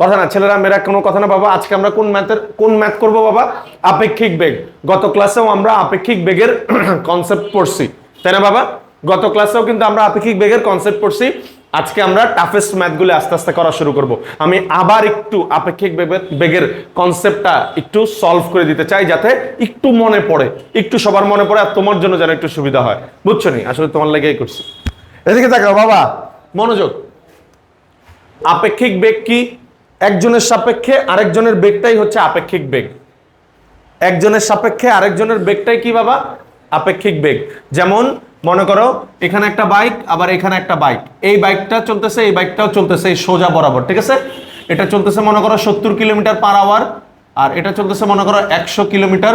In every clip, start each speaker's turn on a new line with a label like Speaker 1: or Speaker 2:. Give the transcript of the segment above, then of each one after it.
Speaker 1: কথা না ছেলেরা মেয়েরা, কোনো কথা না বাবা। আজকে আমরা কোন ম্যাথ করব বাবা? আপেক্ষিক বেগ। গত ক্লাসেও আমরা আপেক্ষিক বেগের কনসেপ্ট পড়ছি, তাই না বাবা? গত ক্লাসেও কিন্তু আমরা আপেক্ষিক বেগের কনসেপ্ট পড়ছি। আজকে আমরা টাফেস্ট ম্যাথগুলো আস্তে আস্তে করা শুরু করব। আমি আবার একটু আপেক্ষিক বেগের কনসেপ্টটা একটু সলভ করে দিতে চাই, যাতে একটু মনে পড়ে, একটু সবার মনে পড়ে, আর তোমার জন্য যেন একটু সুবিধা হয়। বুঝছো নি? আসলে তোমার লেগেই করছি। এদিকে তাকাও বাবা, মনোযোগ। আপেক্ষিক বেগ কি? একজনের সাপেক্ষে আরেকজনের বেগটাই হচ্ছে আপেক্ষিক বেগ। একজনের সাপেক্ষে আরেকজনের বেগটাই কি বাবা? আপেক্ষিক বেগ। যেমন মনে করো এখানে একটা বাইক, আবার এখানে একটা বাইক, এই বাইকটা চলতেছে, এই বাইকটাও চলতেছে এই সোজা বরাবর, ঠিক আছে? এটা চলতেছে মনে করো 70 কিলোমিটার পার আওয়ার, আর এটা চলতেছে মনে করো 100 কিলোমিটার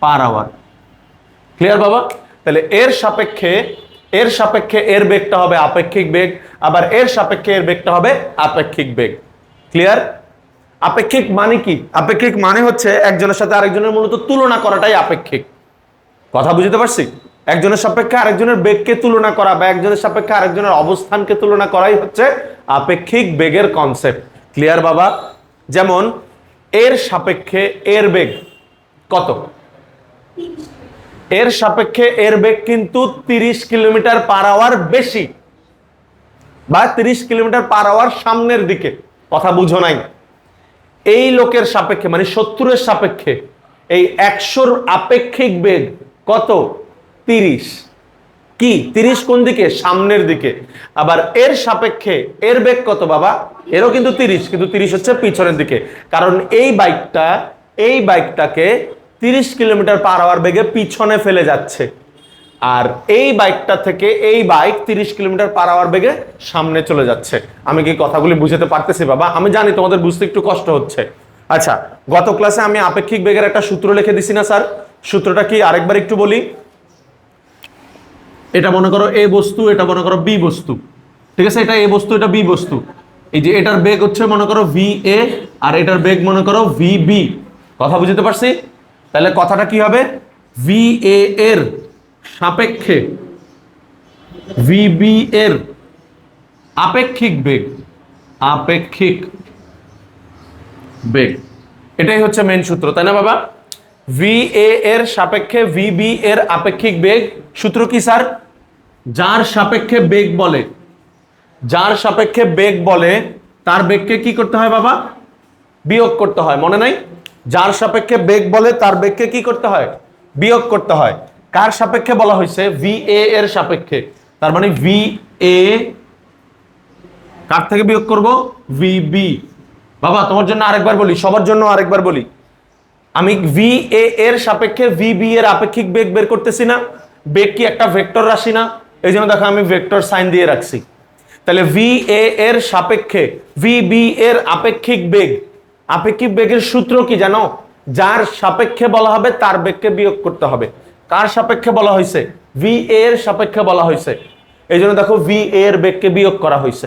Speaker 1: পার আওয়ার। ক্লিয়ার বাবা? তাহলে এর সাপেক্ষে এর বেগটা হবে আপেক্ষিক বেগ, আবার এর সাপেক্ষে এর বেগটা হবে আপেক্ষিক বেগ। ক্লিয়ার? আপেক্ষিক মানে কি? আপেক্ষিক মানে হচ্ছে একজনের সাথে আরেকজনের মূলত তুলনা করাটাই আপেক্ষিক। কথা বুঝতে পারছি? একজনের সাপেক্ষে আরেকজনের বেগকে তুলনা করা বা একজনের সাপেক্ষে আরেকজনের অবস্থানকে তুলনা করাই হচ্ছে আপেক্ষিক বেগের কনসেপ্ট। ক্লিয়ার বাবা? যেমন এর সাপেক্ষে এর বেগ কত? এর সাপেক্ষে এর বেগ কিন্তু 30 কিলোমিটার পার আওয়ার বেশি, বা 30 কিলোমিটার পার আওয়ার সামনের দিকে। কথা বুঝো নাই? এই লোকের সাপেক্ষে মানে 70-এর সাপেক্ষে এই 100-র আপেক্ষিক বেগ কত? 30। কি 30 কোন দিকে? সামনের দিকে। আবার এর সাপেক্ষে এর বেগ কত বাবা? এরও কিন্তু 30, কিন্তু 30 হচ্ছে পিছনের দিকে, কারণ এই বাইকটাকে 30 কিলোমিটার পার আওয়ার বেগে পিছনে ফেলে যাচ্ছে, আর এই বাইকটা থেকে এই বাইক 30 কিলোমিটার পার আওয়ার বেগে সামনে চলে যাচ্ছে। আমি কি কথাগুলি বুঝতে পারতেছি বাবা? আমি জানি তোমাদের বুঝতে একটু কষ্ট হচ্ছে। আচ্ছা, গত ক্লাসে আমি আপেক্ষিক বেগের একটা সূত্র লিখে দিছি না স্যার? সূত্রটা কি আরেকবার একটু বলি। এটা মনে করো এ বস্তু, এটা মনে করো বি বস্তু, ঠিক আছে? এটা এ বস্তু, এটা বি বস্তু। এই যে এটার বেগ হচ্ছে মনে করো ভি এ, আর এটার বেগ মনে করো ভি বি। কথা বুঝতে পারছি? তাহলে কথাটা কি হবে? ভি এ এর সাপেক্ষে ভিবি এর আপেক্ষিক বেগ, আপেক্ষিক বেগ, এটাই হচ্ছে মেন সূত্র, তাই না বাবা? ভি এ এর সাপেক্ষে ভিবি এর আপেক্ষিক বেগ। সূত্র কি স্যার? যার সাপেক্ষে বেগ বলে, যার সাপেক্ষে বেগ বলে তার বেগকে কি করতে হয় বাবা? বিয়োগ করতে হয়। মনে নাই? যার সাপেক্ষে বেগ বলে তার বেগকে কি করতে হয়? বিয়োগ করতে হয়। কার সাপেক্ষে বলা হয়েছে? ভি এ এর সাপেক্ষে। তার মানে ভি এ কার থেকে বিয়োগ করব? V B. বাবা তোমার জন্য আরেকবার বলি, সবার জন্য আরেকবার বলি। আমি ভি এ এর সাপেক্ষে ভি বি এর আপেক্ষিক বেগ বের করতেছি না? বেগ কি একটা ভেক্টর রাশি না? এই জন্য দেখো আমি ভেক্টর সাইন দিয়ে রাখছি। তাহলে ভি এ এর সাপেক্ষে ভি বি এর আপেক্ষিক বেগ, আপেক্ষিক বেগের সূত্র কি জানো? যার সাপেক্ষে বলা হবে তার বেগকে বিয়োগ করতে হবে। কার সাপেক্ষে বলা হয়েছে? ভি এর সাপেক্ষে বলা হয়েছে, এই জন্য দেখো ভি এর বেগকে বিয়োগ করা হয়েছে।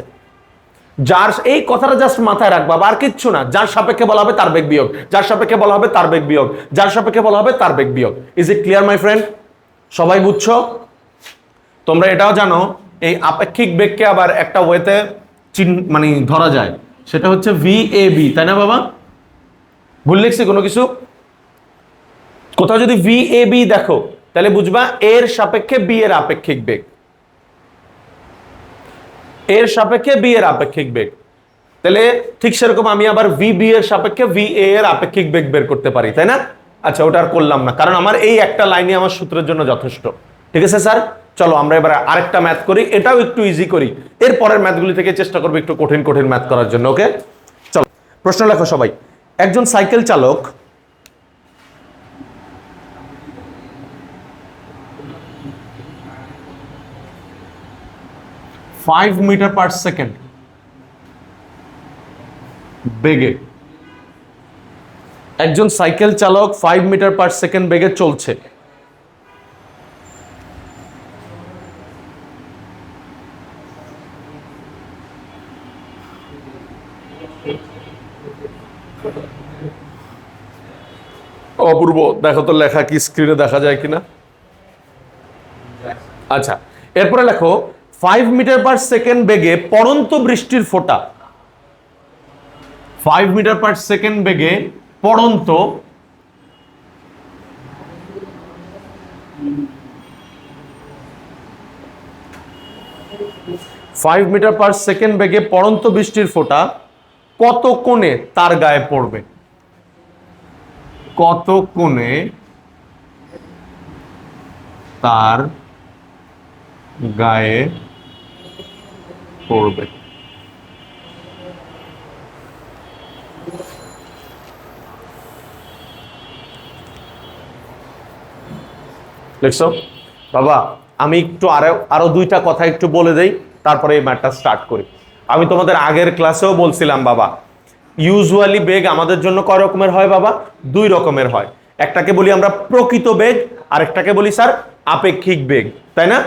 Speaker 1: যার, এই কথাটা জাস্ট মাথায় রাখবা, আর কিচ্ছু না। যার সাপেক্ষে বলা হবে তার বেগ বিয়োগ, যার সাপেক্ষে বলা হবে তার বেগ বিয়োগ, যার সাপেক্ষে বলা হবে তার বেগ বিয়োগ। Is it clear my friend? সবাই বুঝছো? তোমরা এটাও জানো এই আপেক্ষিক বেগকে আবার একটা ওয়েতে মানে ধরা যায়, সেটা হচ্ছে ভি এ বি, তাই না বাবা? ভুল লিখছি কোনো কিছু? কোথাও যদি ভি এ বি দেখো তাহলে বুঝবা এর সাপেক্ষে বি এর আপেক্ষিক বেগ, এর সাপেক্ষে বি এর আপেক্ষিক বেগ। তাহলে ঠিক সেরকম আমি আবার ভি বি এর সাপেক্ষে ভি এ এর আপেক্ষিক বেগ বের করতে পারি, তাই না? আচ্ছা, ওটা আর করলাম না, কারণ আমার এই একটা লাইনই আমার সূত্রের জন্য যথেষ্ট। ঠিক আছে স্যার, চলো আমরা এবার আরেকটা ম্যাথ করি, এটাও একটু ইজি করি। এর পরের ম্যাথগুলি থেকে চেষ্টা করবো একটু কঠিন কঠিন ম্যাথ করার জন্য। ওকে, চলো প্রশ্ন লেখো সবাই। একজন সাইকেল চালক ফাইভ মিটার পার সেকেন্ড বেগে, একজন সাইকেল চালক 5 মিটার পার সেকেন্ড বেগে চলছে। অপূর্ব, দেখো তো লেখা কি স্ক্রিনে দেখা যায় কিনা। আচ্ছা, এরপরে লেখো 5 মিটার পার সেকেন্ড বেগে পড়ন্ত বৃষ্টির ফোঁটা, 5 মিটার/সেকেন্ড বেগে পড়ন্ত 5 মিটার/সেকেন্ড বেগে পড়ন্ত বৃষ্টির ফোঁটা কত কোণে তার গায়ে পড়বে? কত কোণে তার গায়ে পড়বে? লিখছো? বাবা আমি একটু আরো দুইটা কথা একটু বলে দেই, তারপরে এই ম্যাথটা স্টার্ট করি। আমি তোমাদের আগের ক্লাসেও বলছিলাম বাবা, ইউজুয়ালি বেগ আমাদের জন্য কয় রকমের হয় বাবা? 2 রকমের হয়। একটাকে বলি আমরা প্রকৃত বেগ, আর একটাকে বলি স্যার আপেক্ষিক বেগ, তাই না?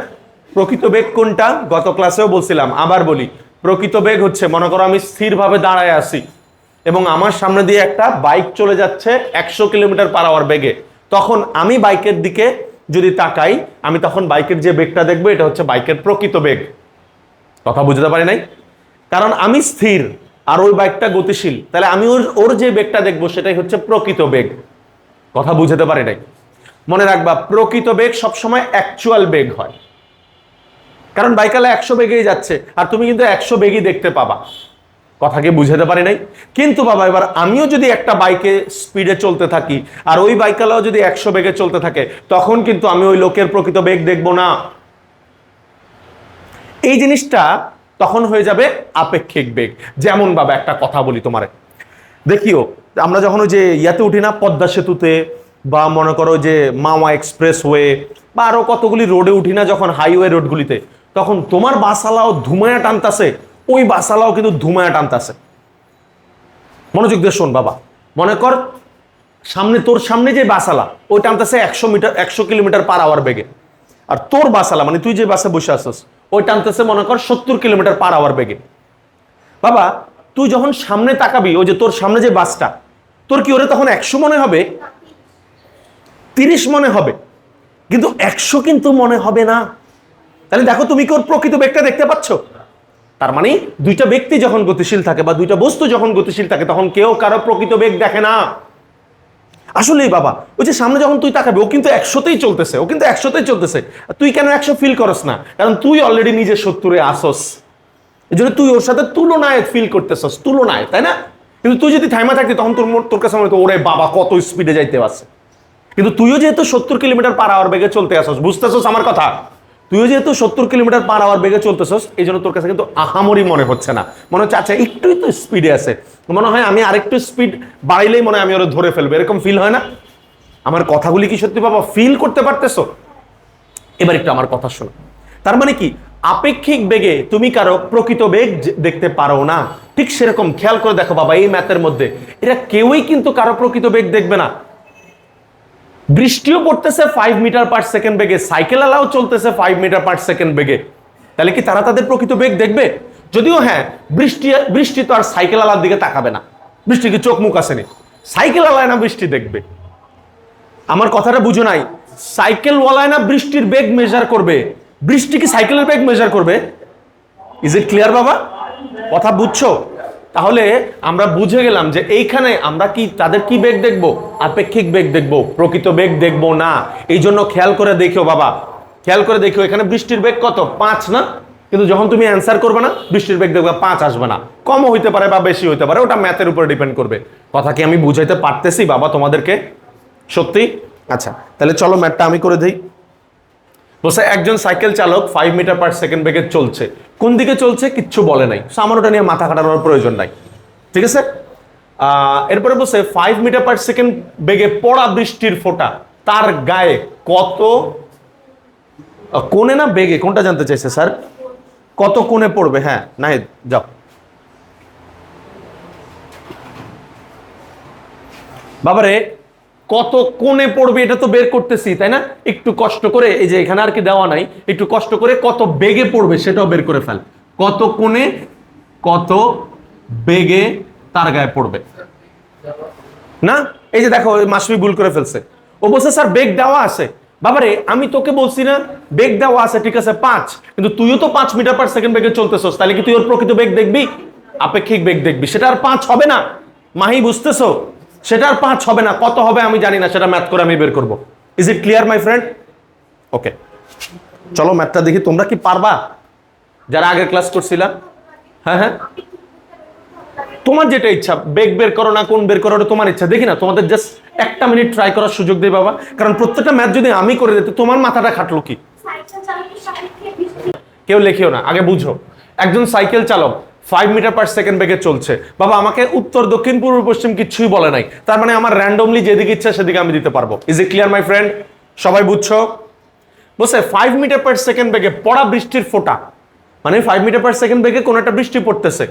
Speaker 1: প্রকৃত বেগ কোনটা? গত ক্লাসেও বলছিলাম, আবার বলি। প্রকৃত বেগ হচ্ছে, মনে করো আমি স্থিরভাবে দাঁড়ায় আছি এবং আমার সামনে দিয়ে একটা বাইক চলে যাচ্ছে 100 কিলোমিটার/আওয়ার বেগে, তখন আমি বাইকের দিকে যদি তাকাই, আমি তখন বাইকের যে বেগটা দেখবো, এটা হচ্ছে বাইকের প্রকৃত বেগ। কথা বুঝতে পারি নাই? কারণ আমি স্থির আর ওই বাইকটা গতিশীল, তাহলে আমি ওর যে বেগটা দেখবো সেটাই হচ্ছে প্রকৃত বেগ। কথা বুঝতে পারি নাই? মনে রাখবা, প্রকৃত বেগ সবসময় অ্যাকচুয়াল বেগ হয়, কারণ বাইকালা 100 বেগেই যাচ্ছে আর তুমি কিন্তু 100 বেগই দেখতে পাবা। কথাকে বুঝাতে পারি নাই? কিন্তু বাবা এবার আমিও যদি একটা বাইকে স্পিডে চলতে থাকি আর ওই বাইকালাও যদি 100 বেগে চলতে থাকে, তখন কিন্তু আমি ওই লোকের প্রকৃত বেগ দেখবো না। এই জিনিসটা তখন হয়ে যাবে আপেক্ষিক বেগ। যেমন বাবা একটা কথা বলি তোমারে, দেখিও আমরা যখন ওই যে ইয়াতে উঠি না, পদ্মা সেতুতে, বা মনে করো যে মাওয়া এক্সপ্রেসওয়ে, বা আরো কতগুলি রোডে উঠি না যখন, হাইওয়ে রোডগুলিতে, তখন তোমার বাসালাও ধুমায়া টানতাছে, ওই বাসালাও কিন্তু ধুমায়া টানতাছে। মনোযোগ দিয়ে শোন বাবা, মনে কর তোর সামনে যে বাসালা ওই টানতেছে 100 কিলোমিটার/আওয়ার বেগে, আর তোর বাসালা মানে তুই যে বাসে বসে আসছিস ওই টানতেছে মনে কর 70 কিলোমিটার/আওয়ার বেগে। বাবা তুই যখন সামনে তাকাবি, ওই যে তোর সামনে যে বাসটা, তোর কি ওরে তখন 100 মনে হবে? 30 মনে হবে, কিন্তু 100 কিন্তু মনে হবে না। তাহলে দেখো তুমি কি ওর প্রকৃত বেগটা দেখতে পাচ্ছ? তার মানে দুইটা ব্যক্তি যখন গতিশীল থাকে বা দুইটা বস্তু যখন গতিশীল থাকে, তখন কেউ কারো প্রকৃত বেগ দেখে না। আসলেই বাবা, ওই যে সামনে যখন তুই তাকাবি, ও কিন্তু 100তেই চলতেছে, ও কিন্তু 100তেই চলতেছে। তুই কেন 100 ফিল করস না? কারণ তুই অলরেডি নিজে 70-এ আসস, এই জন্য তুই ওর সাথে তুলনায় ফিল করতেছস, তুলনায়, তাই না? কিন্তু তুই যদি থাইমা থাকতি, তখন তোর কাছে মনে হতো ওরে বাবা কত স্পিডে যাইতে পারছে। কিন্তু তুইও যেহেতু 70 কিলোমিটার/আওয়ার বেগে চলতে আসস, বুঝতেছস আমার কথা? তুইও যেহেতু 70 কিলোমিটার/আওয়ার বেগে চলতেছস, এই জন্য তোর কাছে কিন্তু আহামরি মনে হচ্ছে না। মনে হচ্ছে আচ্ছা একটুই তো স্পিডে আছে, মনে হয় আমি আরেকটু স্পিড বাড়াইলেই মনে হয় আমি ওরা ধরে ফেলবো, এরকম ফিল হয় না? আমার কথাগুলি কি সত্যি বাবা ফিল করতে পারতেছো? এবার একটু আমার কথা শোনো। তার মানে কি, আপেক্ষিক বেগে তুমি কারো প্রকৃত বেগ দেখতে পারো না। ঠিক সেরকম খেয়াল করে দেখো বাবা, এই ম্যাথের মধ্যে এরা কেউই কিন্তু কারো প্রকৃত বেগ দেখবে না। বৃষ্টিও পড়তেছে 5 মিটার/সেকেন্ড বেগে, সাইকেল আলাও চলতেছে 5 মিটার/সেকেন্ড বেগে, তাহলে কি তারা তাদের প্রকৃত বেগ দেখবে? যদিও হ্যাঁ, বৃষ্টি তো আর সাইকেল আলার দিকে তাকাবে না, বৃষ্টি কি চোখ মুখ আসেনি, সাইকেল আলায় না বৃষ্টি দেখবে। আমার কথাটা বুঝো নাই? সাইকেল ওয়ালায় না বৃষ্টির বেগ মেজার করবে, বৃষ্টি কি সাইকেলের বেগ মেজার করবে? ইজ ইট ক্লিয়ার বাবা? কথা বুঝছো? তাহলে আমরা বুঝে গেলাম যে এইখানে আমরা কি তাদের কি বেগ দেখবো? আপেক্ষিক বেগ দেখবো, প্রকৃত বেগ দেখবো না। এই জন্য খেয়াল করে দেখো বাবা, খেয়াল করে দেখো, এখানে বৃষ্টির বেগ কত? 5 না? কিন্তু যখন তুমি অ্যান্সার করবে না, বৃষ্টির বেগ দেখবে 5 আসবে না, কমও হইতে পারে বা বেশি হইতে পারে, ওটা ম্যাথের উপর ডিপেন্ড করবে। কথা কি আমি বুঝাইতে পারতেছি বাবা তোমাদেরকে? সত্যি? আচ্ছা তাহলে চলো ম্যাথটা আমি করে দিই। বলছে একজন সাইকেল চালক 5 মিটার/সেকেন্ড বেগে চলছে। কোন দিকে চলছে কিচ্ছু বলে নাই, আমার ওটা নিয়ে মাথা কাটানোর প্রয়োজন নাই, ঠিক আছে? এরপরে বলছে 5 মিটার/সেকেন্ড বেগে পড়া বৃষ্টির ফোঁটা তার গায়ে কত কোণে না বেগে, কোনটা জানতে চাইছে স্যার? কত কোণে পড়বে? হ্যাঁ নাহিদ যাও। বাবারে কত কোণে পড়বে এটা তো বের করতেছি, তাই না? একটু কষ্ট করে, এই যে এখানে আর কি দেওয়া নাই, একটু কষ্ট করে কত বেগে পড়বে সেটাও বের করে ফেল। কত কোণে কত বেগে তার গায়ে পড়বে না? এই যে দেখো মাসবি ভুল করে ফেলছে, ও বলছে স্যার বেগ দেওয়া আছে। বাবারে আমি তোকে বলছি না বেগ দেওয়া আছে, ঠিক আছে 5, কিন্তু তুইও তো 5 মিটার/সেকেন্ড বেগে চলতেছস, তাহলে কি তুই ওর প্রকৃত বেগ দেখবি? আপেক্ষিক বেগ দেখবি, সেটা আর 5 হবে না। মাহি বুঝতেছো? সেটা আর 5 হবে না, কত হবে আমি জানি না, সেটা ম্যাথ করে আমি বের করব। Is it clear my friend? Okay, চলো ম্যাথটা দেখি। তোমরা কি পারবা যারা আগের ক্লাস করছিলা? হ্যাঁ হ্যাঁ, তোমার যেটা ইচ্ছা, বেগ বের করো না কোন বের করো, তোমার ইচ্ছা। দেখি না, তোমাদের জাস্ট একটা মিনিট ট্রাই করার সুযোগ দেই বাবা, কারণ প্রত্যেকটা ম্যাথ যদি আমি করে দিতে তোমার মাথাটা খাটলো কি? কেউ লেখিও না, আগে বুঝো। একজন সাইকেল চালক 5 মিটার পার সেকেন্ড বেগে চলছে। বাবা আমাকে উত্তর দক্ষিণ পূর্ব পশ্চিম কিছুই বলে নাই, তার মানে আমার র্যান্ডমলি যেদিকে ইচ্ছা সেদিকে আমি দিতে পারবো। Is it clear my friend? সবাই বুঝছো? বলছে 5 মিটার পার সেকেন্ড বেগে পড়া বৃষ্টির ফোঁটা, মানে 5 মিটার পার সেকেন্ড বেগে কোন একটা বৃষ্টি পড়তেছে,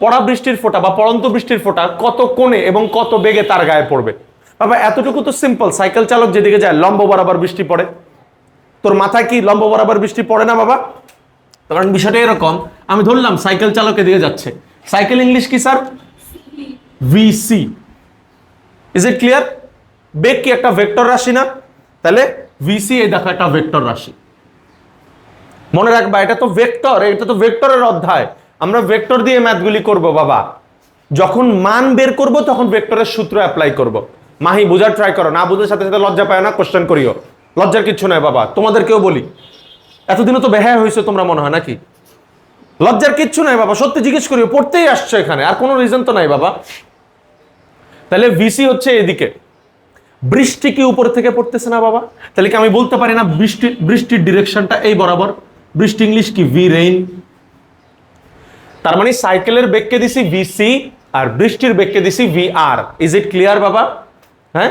Speaker 1: পড়া বৃষ্টির ফোঁটা বা পড়ন্ত বৃষ্টির ফোঁটা কত কোণে এবং কত বেগে তার গায়ে পড়বে। বাবা এতটুকু তো সিম্পল, সাইকেল চালক যেদিকে যায় লম্ব বরাবর বৃষ্টি পড়ে। তোর মাথায় কি লম্ব বরাবর বৃষ্টি পড়ে না বাবা? কারণ বিষয়টা এরকম, আমি ধরলাম সাইকেল চালক এদিকে যাচ্ছে, সাইকেল ইংলিশ কি sir? VC. Is it clear? বেগ কি একটা ভেক্টর রাশি না? তাহলে ভিসি এই দেখো একটা ভেক্টর রাশি। মনে রাখবা এটা তো ভেক্টর, এটা তো ভেক্টরের অধ্যায়। আমরা ভেক্টর দিয়ে ম্যাথগুলি করব বাবা। যখন মান বের করব তখন ভেক্টরের সূত্র অ্যাপ্লাই করব। মাহি বোঝার ট্রাই করো, না বুঝার সাথে সাথে লজ্জা পায় না, কোশ্চেন করিও। লজ্জার কিচ্ছু নাই বাবা, তোমাদেরকেও বলি, এতদিনও তো বেহায়া হয়েছে তোমরা মনে হয় নাকি? লজ্জার কিচ্ছু নাই বাবা, সত্যি জিজ্ঞেস করিও, পড়তেই আসছো এখানে, আর কোনো রিজন তো নাই বাবা। তাহলে ভিসি হচ্ছে এদিকে, বৃষ্টি কি উপর থেকে পড়তেছে না বাবা? তাহলে কি আমি বলতে পারি না বৃষ্টির ডিরেকশনটা এই বরাবর? বৃষ্টি ইংলিশ কি? V rain. তার মানে সাইকেলের বেগকে দিছি ভিসি আর বৃষ্টির বেগকে দিছি V R. Is it clear বাবা? হ্যাঁ,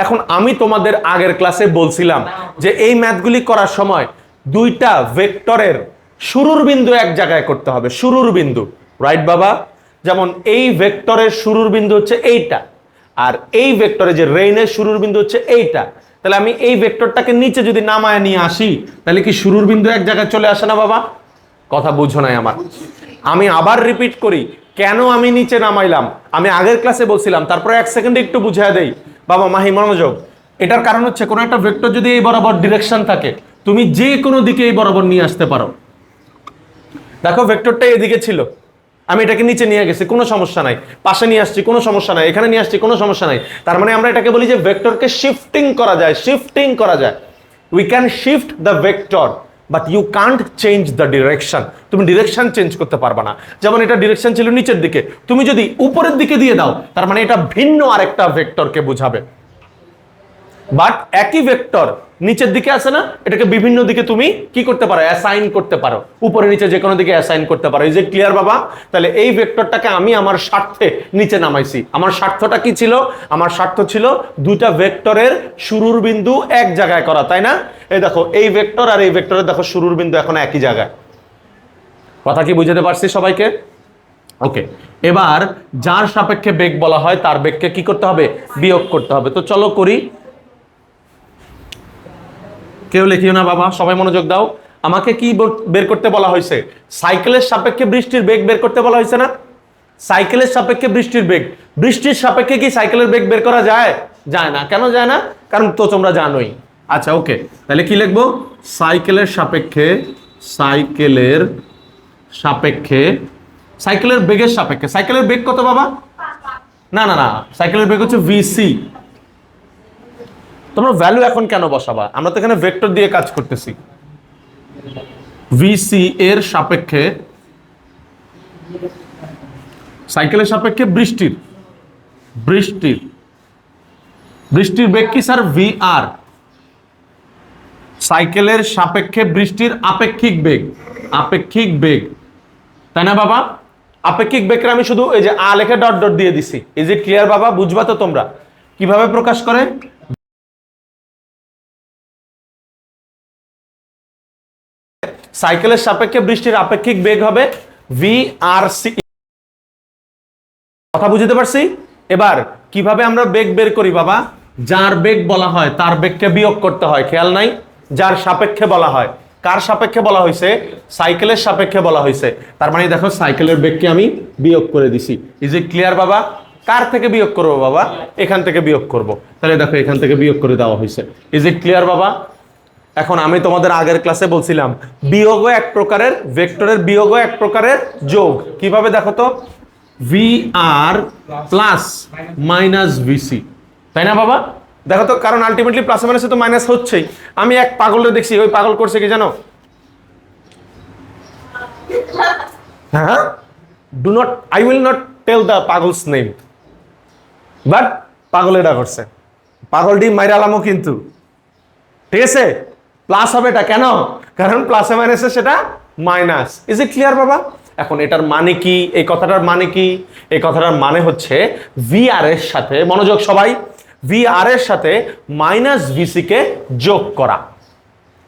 Speaker 1: এখন আমি তোমাদের আগের ক্লাসে বলছিলাম যে এই ম্যাথগুলি করার সময় দুইটা ভেক্টরের শুরুর বিন্দু এক জায়গায় করতে হবে, শুরুর বিন্দু, রাইট বাবা? যেমন এই ভেক্টরের শুরুর বিন্দু হচ্ছে এইটা, আর এই ভেক্টরে যে রেইনের শুরুর বিন্দু হচ্ছে এইটা। তাহলে আমি এই ভেক্টরটাকে নিচে যদি নামায় নিয়ে আসি তাহলে কি শুরুর বিন্দু এক জায়গায় চলে আসে না বাবা? কথা বুঝো নাই আমার। আমি আবার রিপিট করি, কেন আমি নিচে নামাইলাম আমি আগের ক্লাসে বলছিলাম, তারপরে 1 সেকেন্ডে একটু বুঝিয়ে দেই বাবা। মাহি মনোযোগ, এটার কারণ হচ্ছে কোনো একটা ভেক্টর যদি এই বরাবর ডিরেকশন থাকে তুমি যে কোনো দিকে এই বরাবর নিয়ে আসতে পারো। দেখো ভেক্টরটা এদিকে ছিল, আমি এটাকে নিচে নিয়ে গেছি, কোনো সমস্যা নাই, পাশে নিয়ে আসছি কোনো সমস্যা নাই, এখানে নিয়ে আসছি কোনো সমস্যা নাই। তার মানে আমরা এটাকে বলি যে ভেক্টরকে শিফটিং করা যায়, শিফটিং করা যায়। We can shift the vector but you can't change the direction. তুমি ডিরেকশন চেঞ্জ করতে পারবা না। যেমন এটা ডিরেকশন ছিল নিচের দিকে, তুমি যদি উপরের দিকে দিয়ে দাও তার মানে এটা ভিন্ন আরেকটা ভেক্টরকে বুঝাবে। বাট একই ভেক্টর নিচের দিকে আছে না, এটাকে বিভিন্ন দিকে তুমি কি করতে পারো? অ্যাসাইন করতে পারো, উপরে নিচে যে কোনো দিকে অ্যাসাইন করতে পারো। এই যে ক্লিয়ার বাবা? তাহলে এই ভেক্টরটাকে আমি আমার স্বার্থে নিচে নামাইছি। আমার স্বার্থটা কি ছিল? আমার স্বার্থ ছিল দুইটা ভেক্টরের শুরুর বিন্দু এক জায়গায় করা, তাই না? এই দেখো এই ভেক্টর আর এই ভেক্টরের দেখো শুরুর বিন্দু এখন একই জায়গায়। কথা কি বুঝতে পারছি সবাইকে? ওকে, এবার যার সাপেক্ষে বেগ বলা হয় তার বেগকে কি করতে হবে? বিয়োগ করতে হবে। তো চলো করি। কেউ লিখিও না বাবা, সবাই মনোযোগ দাও। আমাকে কি বের করতে বলা হয়েছে? সাইকেলের সাপেক্ষে বৃষ্টির বেগ বের করতে বলা হয়েছে না? সাইকেলের সাপেক্ষে বৃষ্টির বেগ, বৃষ্টির সাপেক্ষে কি সাইকেলের বেগ বের করা যায়? যায় না। কেন যায় না? কারণ তো তোমরা জানোই। আচ্ছা ওকে, তাহলে কি লিখবো? সাইকেলের সাপেক্ষে, সাইকেলের সাপেক্ষে, সাইকেলের বেগের সাপেক্ষে। সাইকেলের বেগ কত বাবা? না না না, সাইকেলের বেগ হচ্ছে ভিসি। তোমরা ভ্যালু এখন কেন বসাবা? আমরা তো এখানে ভেক্টর দিয়ে কাজ করতেছি। ভিসি এর সাপেক্ষে, সাইকেলের সাপেক্ষে বৃষ্টির, বৃষ্টির বৃষ্টির বেগ কি স্যার? ভি আর। সাইকেলের সাপেক্ষে বৃষ্টির আপেক্ষিক বেগ, আপেক্ষিক বেগ, তাই না বাবা? আপেক্ষিক বেগকে আমি শুধু এই যে আ লেখে ডট ডট দিয়ে দিছি। ইজ ইট ক্লিয়ার বাবা? বুঝবা তো তোমরা কিভাবে প্রকাশ করে? সাইকেলের সাপেক্ষে বৃষ্টির আপেক্ষিক বেগ হবে ভি আর সি। কথা বুঝতে পারছি? এবার কিভাবে আমরা বেগ বের করি বাবা? যার বেগ বলা হয় তার বেগকে বিয়োগ করতে হয়, খেয়াল নাই? যার সাপেক্ষে বলা হয়, কার সাপেক্ষে বলা হয়েছে? সাইকেলের সাপেক্ষে বলা হয়েছে। তার মানে দেখো সাইকেলের বেগকে আমি বিয়োগ করে দিছি। ইজ ইট ক্লিয়ার বাবা? কার থেকে বিয়োগ করবো বাবা? এখান থেকে বিয়োগ করব। তাহলে দেখো এখান থেকে বিয়োগ করে দেওয়া হয়েছে। ইজ ইট ক্লিয়ার বাবা? এখন আমি তোমাদের আগের ক্লাসে বলছিলাম বিয়োগও এক প্রকারের, ভেক্টরের বিয়োগও এক প্রকারের যোগ। কিভাবে দেখো তো? ভি আর প্লাস মাইনাস ভিসি, তাই না বাবা? দেখো তো, কারণ আলটিমেটলি প্লাস মাইনাসে তো মাইনাস হচ্ছেই। আমি এক পাগলরে দেখছি, ওই পাগল করছে কি জানো? হ্যাঁ, do not, I will not tell the pagol's name, but পাগল এটা করছে, পাগলটি মাইরা আলামও কিন্তু, ঠিক আছে? প্লাস হবে এটা কেন? কারণ প্লাসে মাইনাসে সেটা মাইনাস। ইজ ইট ক্লিয়ার বাবা? এখন এটার মানে কি, এই কথাটার মানে কি? এই কথাটার মানে হচ্ছে ভি আর এর সাথে, মনোযোগ সবাই, ভি আর এর সাথে মাইনাস ভিসি কে যোগ করা।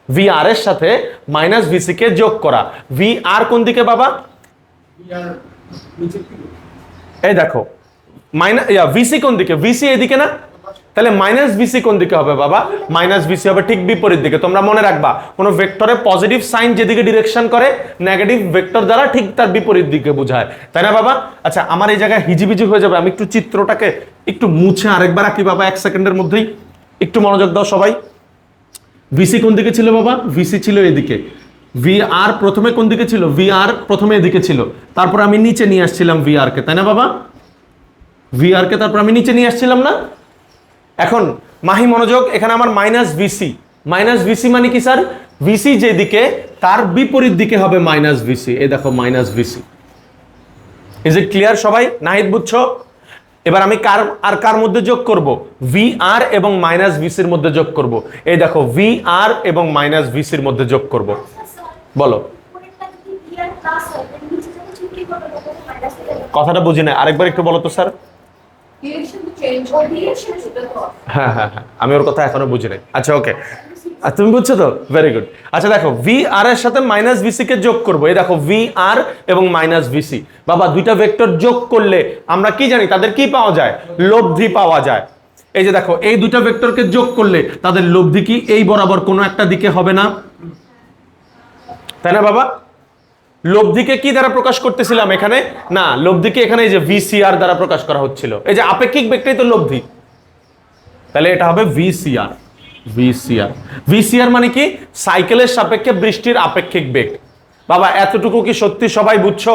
Speaker 1: ভি আর এর সাথে মাইনাস ভিসি কে যোগ করা। ভি আর কোন দিকে বাবা? এই দেখো, মাইনাস ভিসি কোন দিকে? ভিসি এদিকে না? তাহলে মাইনাস ভিসি কোন দিকে হবে বাবা? মাইনাস ভিসি হবে ঠিক বিপরীত দিকে। তোমরা মনে রাখবা, কোন ভেক্টরে পজিটিভ সাইন যেদিকে ডিরেকশন করে, নেগেটিভ ভেক্টর দ্বারা ঠিক তার বিপরীত দিকে বোঝায়, তাই না বাবা? আচ্ছা, আমার এই জায়গায় হিজিবিজি হয়ে যাবে, আমি একটু চিত্রটাকে একটু মুছে আরেকবার আঁকি বাবা, 1 সেকেন্ডের মধ্যেই। একটু মনোযোগ দাও সবাই। ভিসি কোন দিকে ছিল বাবা? ভিসি ছিল এদিকে। ভি আর প্রথমে কোন দিকে ছিল? ভি আর প্রথমে এদিকে ছিল, তারপর আমি নিচে নিয়ে আসছিলাম ভি আর কে, তাই না বাবা? ভি আর কে তারপর আমি নিচে নিয়ে আসছিলাম না? এখন মাহি মনোযোগ, এখানে আমার মাইনাস ভিসি। মাইনাস ভিসি মানে কি স্যার? ভিসি যেদিকে তার বিপরীত দিকে হবে মাইনাস ভিসি। এই দেখো minus VC. Is it clear সবাই? নাহিদ বুঝছো? এবার আমি কার আর কার মধ্যে যোগ করব? ভি আর এবং মাইনাস ভিসির মধ্যে যোগ করব। এই দেখো ভি আর এবং মাইনাস ভিসির মধ্যে যোগ করব। বলো, কথাটা বুঝি না, আরেকবার একটু বলো তো স্যার। হ্যাঁ হ্যাঁ হ্যাঁ, আমি ওর কথা এখনো বুঝি নাই। আচ্ছা ওকে, তুমি বুঝছো তো? Very good. আচ্ছা দেখো, ভি আর এর সাথে মাইনাস ভিসি কে যোগ করবো। এই দেখো ভি আর এবং মাইনাস ভিসি, বাবা দুইটা ভেক্টর যোগ করলে আমরা কি জানি? তাদের কি পাওয়া যায়? লব্ধি পাওয়া যায়। এই যে দেখো, এই দুইটা ভেক্টরকে যোগ করলে তাদের লব্ধি কি এই বরাবর কোনো একটা দিকে হবে না? তাই না বাবা? লব্ধিকে কি দ্বারা প্রকাশ করতেছিলাম এখানে? না, লব্ধিকে এখানে এই যে ভিসিআর দ্বারা প্রকাশ করা হচ্ছিল। এই যে আপেক্ষিক বেগটাই তো লব্ধি, তাহলে এটা হবে ভিসিআর। ভিসিআর, ভিসিআর মানে কি? সাইকেলের সাপেক্ষে বৃষ্টির আপেক্ষিক বেগ। বাবা এতটুকু কি সত্যি সবাই বুঝছো?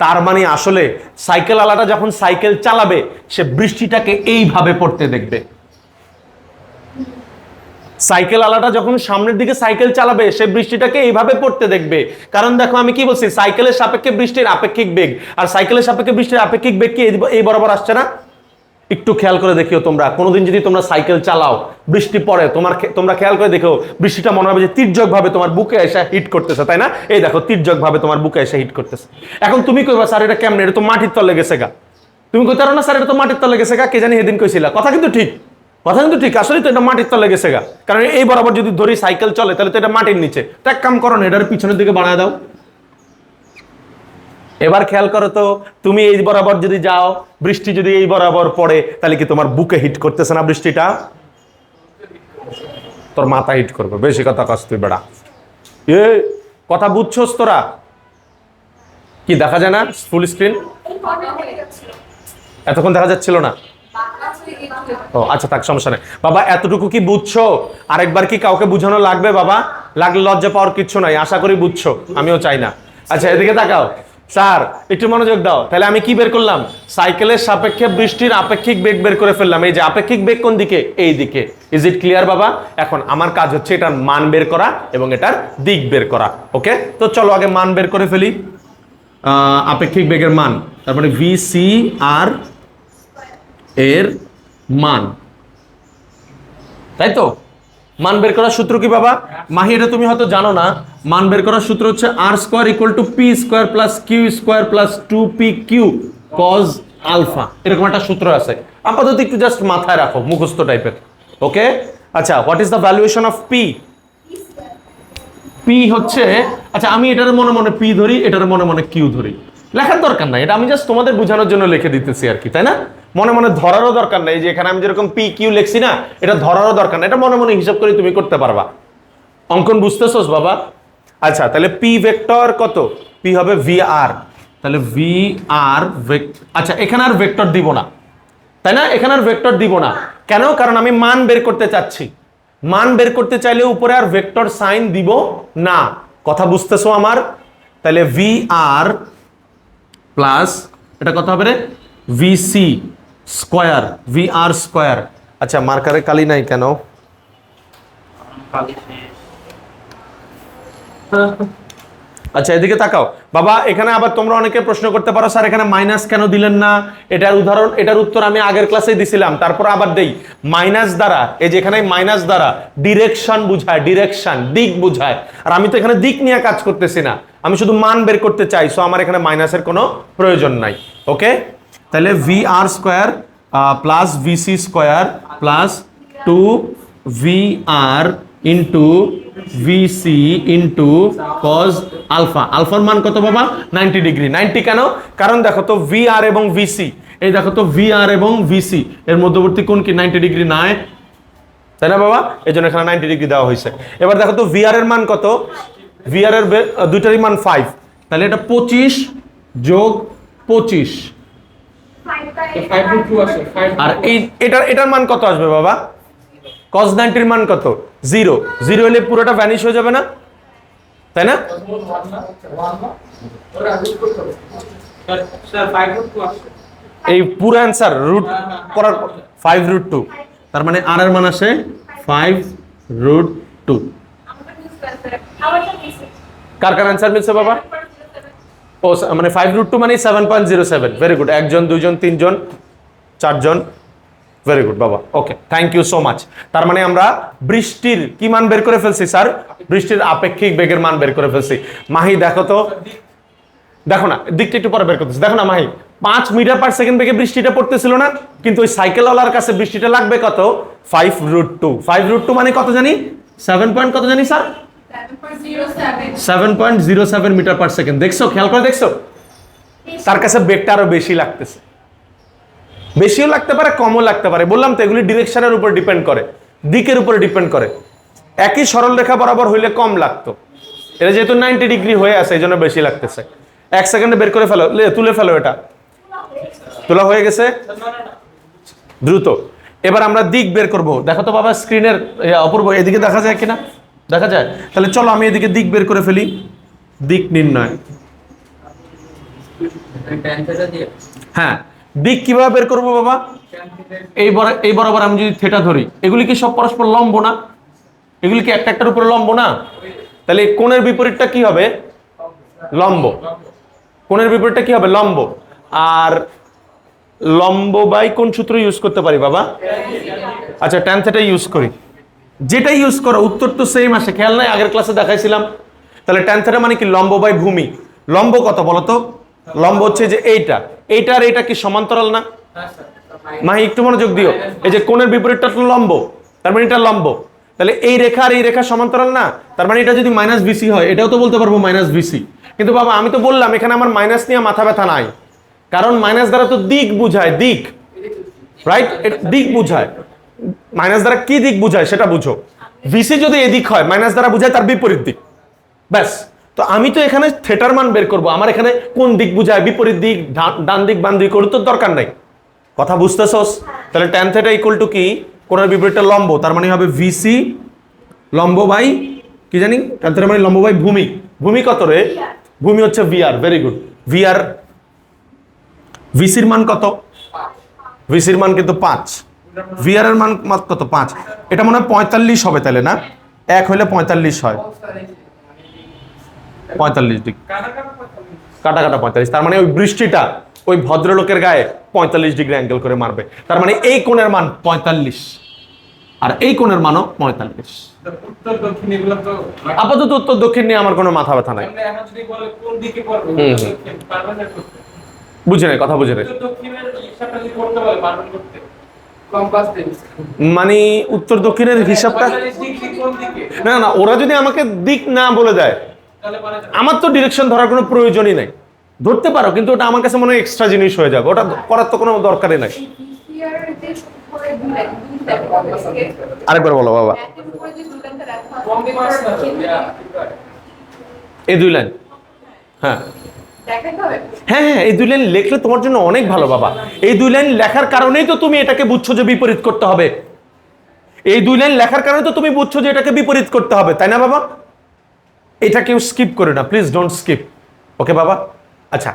Speaker 1: তার মানে আসলে সাইকেল আলাদা যখন সাইকেল চালাবে, সে বৃষ্টিটাকে এইভাবে পড়তে দেখবে। সাইকেল আলাটা যখন সামনের দিকে সাইকেল চালাবে, সে বৃষ্টিটাকে এইভাবে পড়তে দেখবে। কারণ দেখো, আমি কি বলছি? সাইকেলের সাপেক্ষে বৃষ্টির আপেক্ষিক বেগ, আর সাইকেলের সাপেক্ষে বৃষ্টির আপেক্ষিক বেগ কি এই বরাবর আসছে না? একটু খেয়াল করে দেখিও তোমরা, কোনোদিন যদি তোমরা সাইকেল চালাও, বৃষ্টি পড়ে, তোমরা খেয়াল করে দেখো, বৃষ্টিটা মনে হবে যে তির্যক ভাবে তোমার বুকে এসে হিট করতেছে, তাই না? এই দেখো, তির্যক ভাবে তোমার বুকে এসে হিট করতেছে। এখন তুমি কইবা, স্যার এটা কেমনে? এটা তো মাটির তলে গেছে গা। তুমি কইতে পারো না স্যার এটা তো মাটির তলে গেছে গা? কে জানি সেদিন কইছিলা, কথা কিন্তু ঠিক, কথা কিন্তু ঠিক। আসলে তো এটা মাটির তলে গেছে গা, কারণ এই বরাবর যদি ধরি সাইকেল চলে, তাহলে তো এটা মাটির নিচে। তো এক কাম করো না, এটার পিছনের দিকে বাড়ায় দাও। এবার খেয়াল করো তো, তুমি এই বরাবর যদি যাও, বৃষ্টি যদি এই বরাবর পড়ে, তাহলে কি তোমার বুকে হিট করতেছে না বৃষ্টিটা? তোর মাথা হিট করবে। বেশি কথা কস তুই বেড়া। এ কথা বুঝছস তোরা? কি দেখা যায় না ফুল স্ক্রিন? এতক্ষণ দেখা যাচ্ছিল না? ও আচ্ছা, থাক, সমস্যা নেই বাবা। এতটুকু কি বুঝছো? আরেকবার কি কাউকে বুঝানো লাগবে বাবা? লাগলে লজ্জা পাওয়ার কিচ্ছু নাই, আশা করি বুঝছো, আমিও চাই না। আচ্ছা এদিকে তাকাও স্যার, একটু মনোযোগ দাও। তাহলে আমি কি বের করলাম? সাইকেলের সাপেক্ষে বৃষ্টির আপেক্ষিক বেগ বের করে ফেললাম। এই যে আপেক্ষিক বেগ কোন দিকে? এই দিকে। ইজ ইট ক্লিয়ার বাবা? এখন আমার কাজ হচ্ছে এটার মান বের করা এবং এটার দিক বের করা। ওকে, তো চলো আগে মান বের করে ফেলি। আপেক্ষিক বেগের মান, তারপরে ভি সি আর এর মান, তাই তো? মান বের করার সূত্র কি বাবা? মাহি এটা তুমি হয়তো জানো না। মান বের করার সূত্র হচ্ছে আর square equal to P square plus Q square plus 2p Q cos alpha. এরকম একটা সূত্র আছে, আপাতত একটু জাস্ট মাথায় রাখো, মুখস্থ টাইপের। ওকে, আচ্ছা, what is the valuation of P? P হচ্ছে, আচ্ছা আমি এটার মনে মনে পি ধরি, এটার মনে মনে কিউ ধরি, লেখার দরকার নাই, এটা আমি জাস্ট তোমাদের বোঝানোর জন্য লিখে দিতেছি আর কি, তাই না? মনে মনে ধরারও দরকার নাই, যে এখানে আমি যেরকম পি কিউ লিখছি না, এটা ধরারও দরকার নাই, এটা মনে মনে হিসাব করে তুমি করতে পারবা। অঙ্কন বুঝতেছোস বাবা? আচ্ছা, তাহলে পি ভেক্টর কত? পি হবে ভি আর। তাহলে ভি আর, আচ্ছা এখানে আর ভেক্টর দিব না, তাই না? এখানে আর ভেক্টর দিব না কেন? কারণ আমি মান বের করতে চাচ্ছি। মান বের করতে চাইলে উপরে আর ভেক্টর সাইন দিব না, কথা বুঝতেছো আমার? তাহলে ভি আর প্লাস এটা কত হবে রে? VC square, VR square. আচ্ছা মার্কারে কালি নাই কেন? আচ্ছা এদিকে তাকাও বাবা, এখানে আবার তোমরা অনেকে প্রশ্ন করতে পারো স্যার এখানে মাইনাস কেন দিলেন না? এটার উদাহরণ, এটার উত্তর আমি আগের ক্লাসেই দিছিলাম, তারপর আবার দেই। মাইনাস দ্বারা, এই যে এখানে মাইনাস দ্বারা ডিরেকশন বুঝায়, ডিরেকশন দিক বুঝায়। আর আমি তো এখানে দিক নিয়ে কাজ করতেছি না, আমি শুধু মান বের করতে চাই, সো আমার এখানে মাইনাসের কোনো প্রয়োজন নাই। ওকে, তাহলে V R square plus VC square plus 2 VR into VC into cos alpha. আলফার মান কত বাবা? 90 ডিগ্রি। 90 কেন? কারণ দেখো তো ভি আর এবং ভিসি, এই দেখো তো ভি আর এবং ভিসি এর মধ্যবর্তী কোণ কি 90 ডিগ্রি নয়? তাই না বাবা? এই জন্য এখানে 90 ডিগ্রি দেওয়া হয়েছে। এবার দেখো তো ভি আর এর মান কত? ভি আর এর দুইটারই মান 5, তাহলে এটা 25 যোগ 25, আর এটার মান কত আসবে বাবা? cos 90 এর মান কত? 0। 0 হলে পুরোটা ভ্যানিশ হয়ে যাবে না, তাই না? এই পুরো অ্যান্সার রুট করার 5√2, তার মানে আর এর মান আসে 5√2। কার কার অ্যান্সার মিলছে বাবা? ও মানে 5√2 মানে 7.07। ভেরি গুড, 1 জন 2 জন 3 জন 4 জন, ভেরি গুড বাবা। ওকে, থ্যাংক ইউ সো মাচ। তার মানে আমরা বৃষ্টির কি মান বের করে ফেলছি স্যার? বৃষ্টির আপেক্ষিক বেগের মান বের করে ফেলছি। মাহি দেখো তো, দেখো না দিকটা একটু পরে বের করতেছি, দেখো না মাহি 5 মিটার পার সেকেন্ড বেগে বৃষ্টিটা পড়তেছিল না, কিন্তু ওই সাইকেলওয়ালার কাছে বৃষ্টিটা লাগবে কত? 5√2। 5√2 মানে কত জানি? 7 পয়েন্ট কত জানি স্যার? 7.07 metre per second. দেখছো, খেয়াল করে দেখছো? তার কাছে বেগটা আরো বেশি লাগতেছে, বেশিও লাগতে পারে কমও লাগতে পারে। বললাম তো এগুলি ডিরেকশনের উপর ডিপেন্ড করে, দিকের উপরে ডিপেন্ড করে। একই সরল রেখা বরাবর হইলে কম লাগতো, এটা যেহেতু 90 ডিগ্রি হয়ে আছে এই জন্য বেশি লাগতেছে। 1 সেকেন্ডে বের করে ফেলো, তুলে ফেলো, এটা তোলা হয়ে গেছে দ্রুত। এবার আমরা দিক বের করব। দেখো তো বাবা স্ক্রিনের অপূর্ব, এদিকে দেখা যায় কিনা? দেখা যায়? তাহলে চলো আমি এদিকে দিক বের করে ফেলি। দিক নির্ণয়, হ্যাঁ দিক কিভাবে বের করবো বাবা? এই বরাবর আমি যদি থেটা ধরি, এগুলি কি সব পরস্পর লম্ব না? এগুলি কি একটা একটার উপরে লম্ব না? তাহলে কোণের বিপরীতটা কি হবে? লম্ব। কোণের বিপরীতটা কি হবে? লম্ব। আর লম্ব বাই কোন সূত্র ইউজ করতে পারি বাবা? আচ্ছা ট্যান থেটা ইউজ করি। যেটা ইউজ করো উত্তর তো সেম আসে, খেয়াল নাই? আগের ক্লাসে দেখাইছিলাম। তাহলে ট্যান থেটা মানে কি? লম্ব বাই ভূমি। লম্ব কত বলো তো? লম্ব হচ্ছে যে এইটা, এইটা আর এইটা কি সমান্তরাল না? মাহি একটু মনোযোগ দিও। এই যে কোণের বিপরীতটা লম্ব, তার মানে এটা লম্ব। তাহলে এই রেখা আর এই রেখা সমান্তরাল না, তার মানে এটা যদি মাইনাস বিসি হয় এটাও তো বলতে পারবো মাইনাস বিসি। কিন্তু বাবা আমি তো বললাম এখানে আমার মাইনাস নিয়ে মাথা ব্যথা নাই, কারণ মাইনাস দ্বারা তো দিক বুঝায়, দিক, রাইট? দিক বুঝায়। মাইনাস দ্বারা কি দিক বুঝায় সেটা বুঝো। ভিসি যদি এদিক হয়, মাইনাস দ্বারা বুঝায় তার বিপরীত দিক, ব্যাস। তো আমি তো এখানে থেটার মান বের করব, আমার এখানে কোন দিক বুঝায়, বিপরীত দিক, ডান দিক বাম দিক ওর তো দরকার নাই। কথা বুঝতেছস? তাহলে ট্যান থেটা ইকুয়াল টু কি? কোণের বিপরীতটা লম্ব, তার মানে হবে ভিসি লম্ব বাই কি জানি, ট্যান থেটা মানে লম্ব বাই ভূমি। ভূমি কত রে? ভূমি হচ্ছে ভিআর। Very good, VR. ভিসির মান কত? ভিসির মান কিন্তু 5, ভিআর এর মান কত? 5। এটা মনে হয় 45 হবে তাহলে না? 1 হইলে 45 হয়, 45 ডিগ্রি কাটা কাটা 45। তার মানে ওই বৃষ্টিটা ওই ভদ্রলোকের গায়ে 45 ডিগ্রি অ্যাঙ্গেল করে মারবে। তার মানে এই কোণের মান 45 আর এই কোণের মানও 45। আপাতত উত্তর দক্ষিণ নিয়ে আমার কোনো মাথা ব্যথা নাই। বুঝে নাই, কথা বুঝে নাই। মানে উত্তর দক্ষিণের হিসাবটা না না, ওরা যদি আমাকে দিক না বলে দেয় আমার তো ডিরেকশন ধরার কোনো প্রয়োজনই নাই। ধরতে পারো কিন্তু ওটা আমার কাছে মনে হয় এক্সট্রা জিনিস হয়ে যাবে, ওটা করার তো কোনো দরকারই নাই। আরেকবার বলো বাবা। এই 2 লাইন, হ্যাঁ হ্যাঁ হ্যাঁ, এই 2 লাইন লিখলে তোমার জন্য অনেক ভালো বাবা। এই 2 লাইন লেখার কারণেই তো তুমি এটাকে বুঝছো যে বিপরীত করতে হবে। এই 2 লাইন লেখার কারণে তো তুমি বুঝছো যে এটাকে বিপরীত করতে হবে, তাই না বাবা? এটা কেউ স্কিপ করে না, প্লিজ ডোন্ট স্কিপ। ওকে বাবা? আচ্ছা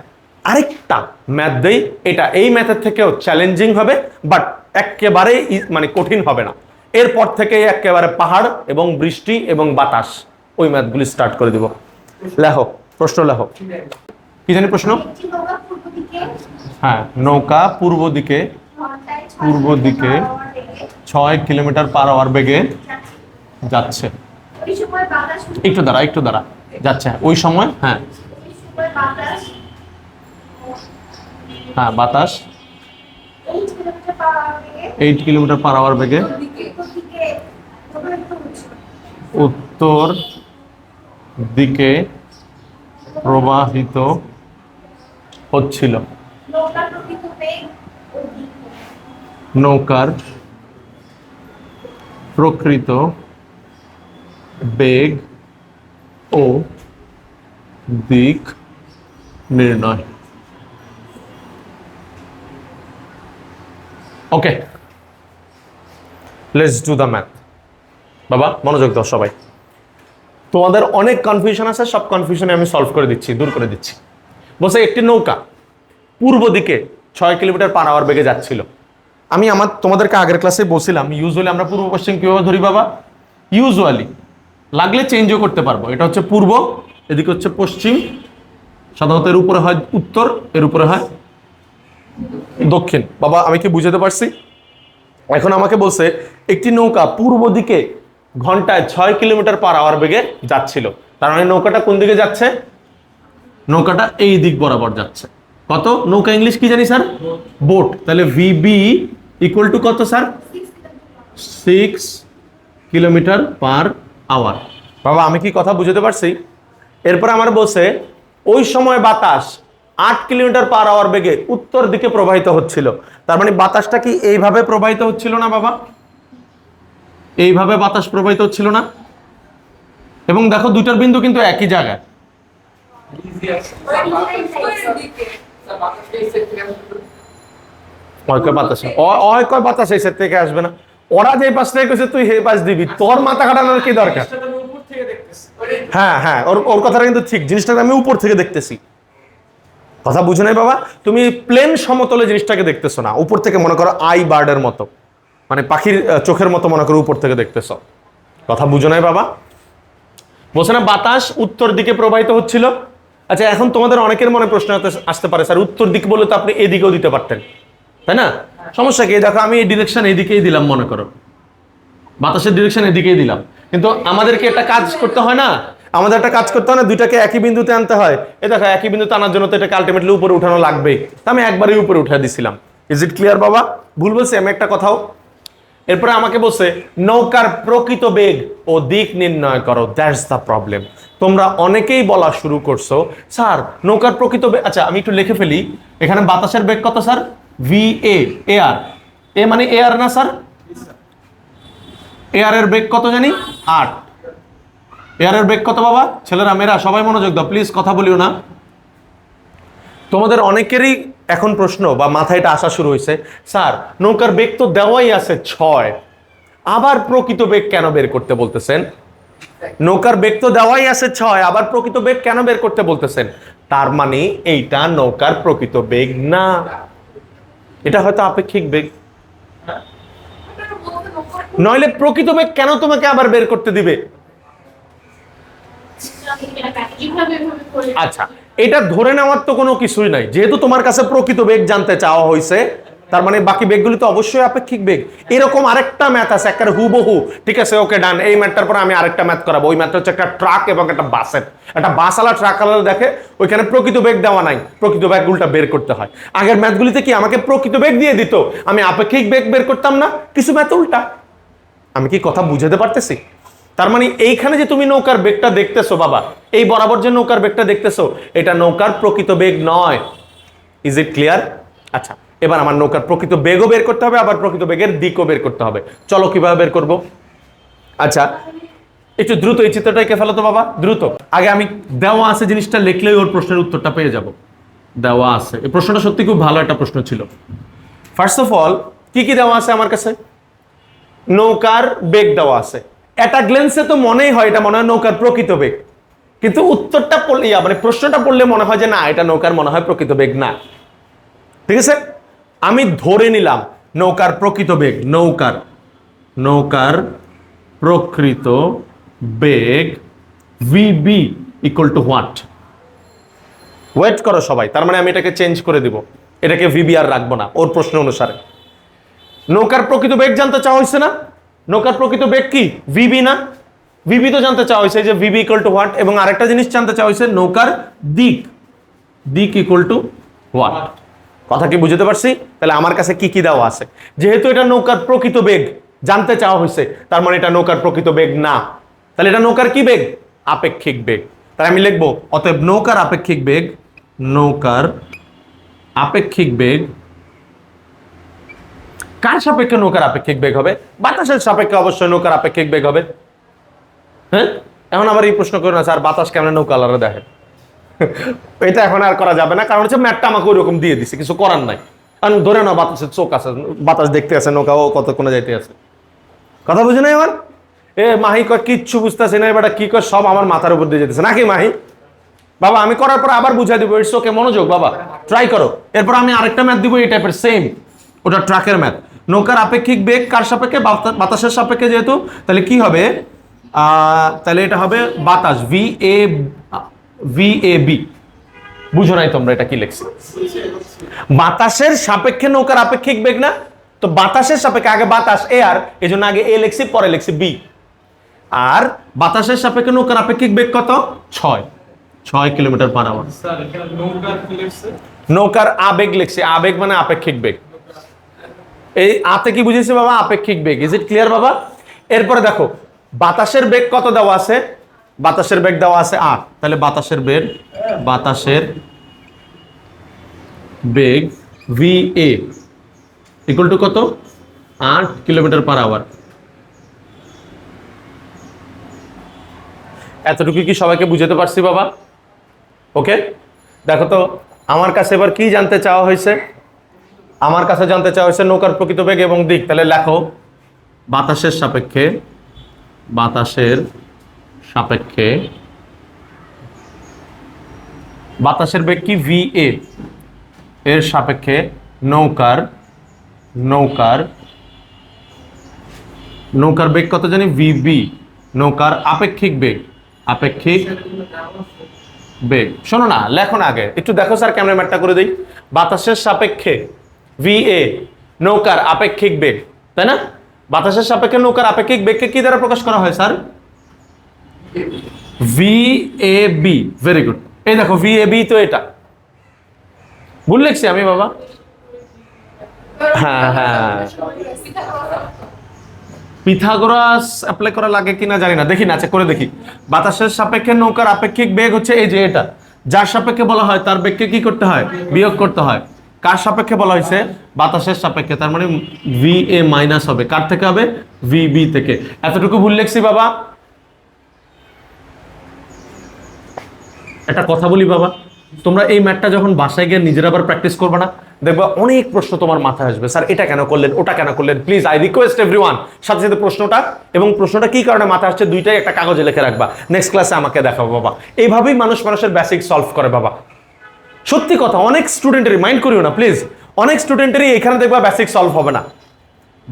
Speaker 1: আরেকটা ম্যাথ দেই, এটা এই ম্যাথের থেকেও চ্যালেঞ্জিং হবে, বাট একেবারে মানে কঠিন হবে না। এরপর থেকে একেবারে পাহাড় এবং বৃষ্টি এবং বাতাস ওই ম্যাথগুলি স্টার্ট করে দিব। লেখো প্রশ্ন, লেখো। কি জানি প্রশ্ন? হ্যাঁ, নৌকা পূর্ব দিকে 6 কিলোমিটার পার আওয়ার বেগে যাচ্ছে। একটু দাঁড়া যাচ্ছে ওই সময়। হ্যাঁ বাতাস 8 কিলোমিটার পার আওয়ার বেগে উত্তর দিকে প্রবাহিত হচ্ছিল। নৌকার প্রকৃত বেগ ও দিক নির্ণয়। ওকে, লেটস ডু দ্য ম্যাথ। বাবা মনোযোগ দাও সবাই, তোমাদের অনেক কনফিউশন আছে, সব কনফিউশনে আমি সলভ করে দিচ্ছি, দূর করে দিচ্ছি। বলছে একটি নৌকা পূর্ব দিকে 6 কিলোমিটার পার আওয়ার বেগে যাচ্ছিল। আমি তোমাদেরকে আগের ক্লাসে বলছিলাম ইউজুয়ালি আমরা পূর্ব পশ্চিম কিভাবে ধরি বাবা? ইউজুয়ালি, লাগলে চেঞ্জও করতে পারবো। এটা হচ্ছে পূর্ব, এদিকে হচ্ছে পশ্চিম, সাধারণত এর উপরে হয় উত্তর, এর উপরে হয় দক্ষিণ। বাবা আমি কি বুঝাতে পারছি? এখন আমাকে বলছে একটি নৌকা পূর্ব দিকে ঘন্টায় 6 কিলোমিটার পার আওয়ার বেগে যাচ্ছিল। তার মানে নৌকাটা কোন দিকে যাচ্ছে? নৌকাটা এই দিক বরাবর যাচ্ছে। কত? নৌকা ইংলিশ কি জানি স্যার? বোট। তাহলে ভিবি ইকুয়াল টু কত স্যার? 6 kilometre per hour. বাবা আমি কি কথা বুঝতে পারছি? এরপর আমার বলছে ওই সময় বাতাস 8 কিলোমিটার পার আওয়ার বেগে উত্তর দিকে প্রবাহিত হচ্ছিল। তার মানে বাতাসটা কি এইভাবে প্রবাহিত হচ্ছিল না বাবা? এইভাবে বাতাস প্রবাহিত হচ্ছিল না? এবং দেখো দুইটার বিন্দু কিন্তু একই জায়গায়। বাতাস এই সেট থেকে আসবে না, ওরা যে পাশ থেকে কইছে তুই হে পাশ দিবি, তোর মাথা কাটানোর কি দরকার? হ্যাঁ ওর কথাটা কিন্তু ঠিক, জিনিসটাকে আমি উপর থেকে দেখতেছি। কথা বুঝো নাই বাবা? তুমি প্লেন সমতলে জিনিসটাকে দেখতেছো না, উপর থেকে মনে করো আই বার্ডের মতো, মানে পাখির চোখের মতো মনে করো উপর থেকে দেখতেছো। কথা বুঝো নাই বাবা? বলছে না বাতাস উত্তর দিকে প্রবাহিত হচ্ছিল। আচ্ছা এখন তোমাদের অনেকের মনে প্রশ্ন আসতে পারে স্যার উত্তর দিক বলে তো আপনি এদিকেও দিতে পারতেন, তাই না? সমস্যা কি? দেখো আমি এই ডিরেকশন এদিকেই দিলাম, মনে করো বাতাসের ডিরেকশন এদিকেই দিলাম, কিন্তু আমাদেরকে একটা কাজ করতে হয় না? আমাদের একটা কাজ করতে হয় না? দুইটাকে একই বিন্দুতে আনতে হয়। এই দেখো একই বিন্দুতে আনার জন্য তো এটাকে আলটিমেটলি উপরে উঠানো লাগবেই। তা আমি একবারই উপরে উঠে দিছিলাম। ইজ ইট ক্লিয়ার বাবা? ভুল বলছি আমি একটা কথাও? এরপরে আমাকে বলছে নৌকার প্রকৃত বেগ ও দিক নির্ণয় করো। That's the problem. তোমরা অনেকেই বলা শুরু করছো স্যার নৌকার প্রকৃত বেগ। আচ্ছা আমি একটু লিখে ফেলি, এখানে বাতাসের বেগ কত স্যার? ভি এ আর, এ মানে এ আর না স্যার? এয়ার এর বেগ কত জানি? 8। এয়ার এর বেগ কত বাবা? ছেলেরা মেয়েরা সবাই মনোযোগ দাও প্লিজ, কথা বলিও না। তোমাদের অনেকেরই এখন প্রশ্ন বা মাথায় এটা আসা শুরু হয়েছে, স্যার নৌকার বেগ তো দেওয়াই আছে 6, আবার প্রকৃত বেগ কেন বের করতে বলতেছেন? নৌকার বেগ তো দেওয়াই আছে 6, আবার প্রকৃত বেগ কেন বের করতে বলতেছেন? তার মানে এইটা নৌকার প্রকৃত বেগ না, এটা হয়তো আপেক্ষিক বেগ। নইলে প্রকৃত বেগ কেন তোমাকে আবার বের করতে দিবে? আচ্ছা এটা ধরে নেওয়ার তো কোনো কিছুই নাই, যেহেতু তোমার কাছে প্রকৃত বেগ জানতে চাওয়া হয়েছে, তার মানে বাকি বেগগুলি তো অবশ্যই আপেক্ষিক বেগ। এরকম আরেকটা ম্যাথ আছে একেবারে হুবহু, ঠিক আছে ওকে ডান। এই ম্যাথটার পরে আমি আরেকটা ম্যাথ করাবো। ওই ম্যাথটা হচ্ছে একটা ট্রাক এবং একটা বাসের, একটা বাসওয়ালা ট্রাকওয়ালা দেখে ওইখানে প্রকৃত বেগ দেওয়া নাই, প্রকৃত বেগ উল্টা বের করতে হয়। আগের ম্যাথগুলিতে কি আমাকে প্রকৃত বেগ দিয়ে দিত, আমি আপেক্ষিক বেগ বের করতাম না? কিছু ম্যাথ উল্টা। আমি কি কথা বুঝাতে পারতেছি? তার মানে এইখানে যে তুমি নৌকার বেগটা দেখতেছো বাবা, এই বরাবর যে নৌকার বেগটা দেখতেছো, এটা নৌকার প্রকৃত বেগ নয়। Is it clear? আচ্ছা এবার আমার নৌকার প্রকৃত বেগও বের করতে হবে, আবার প্রকৃত বেগের দিকও বের করতে হবে। চলো কিভাবে বের করব? আচ্ছা একটু দ্রুত এই চিত্রটা এঁকে ফেলো তো বাবা, দ্রুত। আগে আমি দেওয়া আছে জিনিসটা লিখলেই ওর প্রশ্নের উত্তরটা পেয়ে যাব। দেওয়া আছে, এই প্রশ্নটা সত্যি খুব ভালো একটা প্রশ্ন ছিল। ফার্স্ট অফ অল কি কি দেওয়া আছে আমার কাছে? নৌকার বেগ দেওয়া আছে। এটা গ্লেন্সে তো মনেই হয় এটা মনে হয় নৌকার প্রকৃত বেগ, কিন্তু উত্তরটা পড়লে মানে প্রশ্নটা পড়লে মনে হয় যে না এটা নৌকার মনে হয় প্রকৃত বেগ না। ঠিক আছে, আমি ধরে নিলাম নৌকার প্রকৃত বেগ, নৌকার প্রকৃত বেগ VB equal to what? Wait করো সবাই, তার মানে আমি এটাকে চেঞ্জ করে দিব, এটাকে ভিবি আর রাখবো না ওর প্রশ্ন অনুসারে। নৌকার প্রকৃত বেগ জানতে চাওয়া হয়েছে না? নৌকার প্রকৃত বেগ কি? ভিবি না? ভিবি তো জানতে চাওয়া হয়েছে যে ভিবি ইকুয়াল টু হোয়াট, এবং আরেকটা জিনিস জানতে চাওয়া হয়েছে নৌকার দিক ইকুয়াল টু হোয়াট। কথা কি বুঝতে পারছি? তাহলে আমার কাছে কি কি দেওয়া আছে, যেহেতু এটা নৌকার প্রকৃত বেগ জানতে চাওয়া হয়েছে, তার মানে এটা নৌকার প্রকৃত বেগ না। তাহলে এটা নৌকার কি বেগ? আপেক্ষিক বেগ। তাই আমি লিখবো অতএব নৌকার আপেক্ষিক বেগ, নৌকার আপেক্ষিক বেগ কার সাপেক্ষে নৌকার আপেক্ষিক বেগ হবে? বাতাসের সাপেক্ষে অবশ্যই নৌকার আপেক্ষিক বেগ হবে। হ্যাঁ, এখন আবার এই প্রশ্ন করুন, স্যার বাতাস কেমন নৌকা আলাদা দেখেন? এটা এখন আর করা যাবে না, কারণ হচ্ছে ম্যাটটা আমাকে ওইরকম দিয়ে দিছে, কিছু করার নাই। কারণ ধরে নাও বাতাসের চোখ আছে, বাতাস দেখতে আছে, নৌকা ও কতক্ষণে যাইতে আছে। কথা বুঝে নাই আমার? মাহি কয় কিচ্ছু বুঝতেছে না, এবার কি কয় সব আমার মাথার উপর দিয়ে যেতেছে নাকি মাহি? বাবা আমি করার পর আবার বুঝাই দিব, ইটস ওকে, মনোযোগ বাবা, ট্রাই করো। এরপর আমি আরেকটা ম্যাথ দিব এই টাইপের সেম, ওটা ট্রাকের ম্যাথ। নৌকার আপেক্ষিক বেগ কার সাপেক্ষে? বাতাসের সাপেক্ষে, যেহেতু তাহলে কি হবে? তাহলে এটা হবে বাতাস ভি এ বি। বুঝো নাই তোমরা এটা কি লিখছি? বাতাসের সাপেক্ষে নৌকার আপেক্ষিক বেগ না? তো বাতাসের সাপেক্ষে আগে বাতাস এয়ার, এই জন্য আগে এ লিখছি, পরে লিখছি বি। আর বাতাসের সাপেক্ষে নৌকার আপেক্ষিক বেগ কত? 6 কিলোমিটার পার আওয়ার। নৌকার আবেগ লিখছি, আবেগ মানে আপেক্ষিক বেগ। এই আতে কি বুঝেছি বাবা? আপেক্ষিক বেগ। ইজ ইট ক্লিয়ার বাবা? এরপরে দেখো বাতাসের বেগ কত দেওয়া আছে? বাতাসের বেগ দেওয়া আছে 8। তাহলে বাতাসের বেগ ভি এ ইকুয়াল টু কত? 8 কিলোমিটার পার আওয়ার। এতটুকু কি সবাইকে বুঝাতে পারছি বাবা? ওকে, দেখো তো আমার কাছে এবার কি জানতে চাওয়া হয়েছে? আমার কাছে জানতে চাওয়া হয়েছে নৌকার প্রকৃত বেগ এবং দিক। তাহলে লেখো বাতাসের সাপেক্ষে বাতাসের বেগ কি? ভি এ এর সাপেক্ষে নৌকার বেগ কত জানি? ভিবি। নৌকার আপেক্ষিক বেগ শোনো না, লেখো না আগে একটু, দেখো স্যার ক্যামেরা ম্যাটটা করে দিই। বাতাসের সাপেক্ষে ভি এ নৌকার আপেক্ষিক বেগ, তাই না? বাতাসের সাপেক্ষে নৌকার আপেক্ষিক বেগকে কি দ্বারা প্রকাশ করা হয় sir? V A B. Very good. এই দেখো ভি এ বি, তো এটা ভুল লিখছি আমি বাবা? হ্যাঁ, পিথাগোরাস অ্যাপ্লাই করা লাগে কিনা জানি না, দেখি না, চেক করে দেখি। বাতাসের সাপেক্ষে নৌকার আপেক্ষিক বেগ হচ্ছে এই যে এটা, যার সাপেক্ষে বলা হয় তার বেগকে কি করতে হয়? বিয়োগ করতে হয়। কার সাপেক্ষে বলা হয়েছে? বাতাসের সাপেক্ষে, তার মানে ভি এ মাইনাস হবে কার থেকে? হবে ভি বি থেকে। এতটুকু ভুল লিখছি বাবা? একটা কথা বলি বাবা, তোমরা এই ম্যাথটা যখন বাসায় গিয়ে নিজেরা আবার প্র্যাকটিস করবে না, দেখবা অনেক প্রশ্ন তোমার মাথায় আসবে, স্যার এটা কেন করলেন, ওটা কেন করলেন। প্লিজ আই রিকোয়েস্ট এভরিওয়ান, সাথে সাথে প্রশ্নটা এবং প্রশ্নটা কি কারণে মাথায় আসছে দুইটাই একটা কাগজে লিখে রাখবা, নেক্সট ক্লাসে আমাকে দেখাবো বাবা। এইভাবেই মানুষের বেসিক সলভ করে বাবা। সত্যি কথা, অনেক স্টুডেন্টেরই, মাইন্ড করিও না প্লিজ, অনেক স্টুডেন্টেরই এখানে দেখবা বেসিক সলভ হবে না,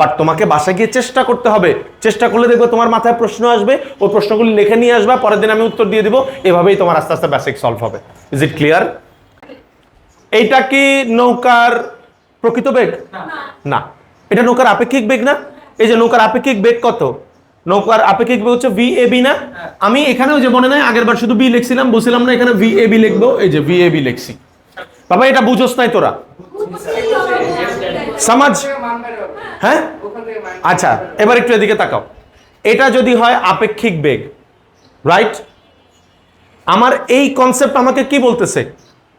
Speaker 1: বাট তোমাকে বাসায় গিয়ে চেষ্টা করতে হবে। চেষ্টা করলে দেখবো তোমার মাথায় প্রশ্ন আসবে, ওই প্রশ্নগুলি লিখে নিয়ে আসবা, পরের দিন আমি উত্তর দিয়ে দিব, এভাবেই তোমার আস্তে আস্তে বেসিক সলভ হবে। Is it clear? এইটা কি নৌকার প্রকৃত বেগ? না, এটা নৌকার আপেক্ষিক বেগ না? এই যে নৌকার আপেক্ষিক বেগ কত? নৌকার আপেক্ষিক বেগ হচ্ছে ভি এ বি না? আমি এখানেও যে মনে নাই আগের বার শুধু বি লিখছিলাম, বলছিলাম না এখানে ভি এ বি লিখবো, এই যে ভি এ বি লিখছি। বাবা এটা বুঝোস নাই তোরা? সমাজ? হ্যাঁ, আচ্ছা এবার একটু এদিকে তাকাও। এটা যদি হয় আপেক্ষিক বেগ, রাইট? আমার এই কনসেপ্ট আমাকে কি বলতেছে?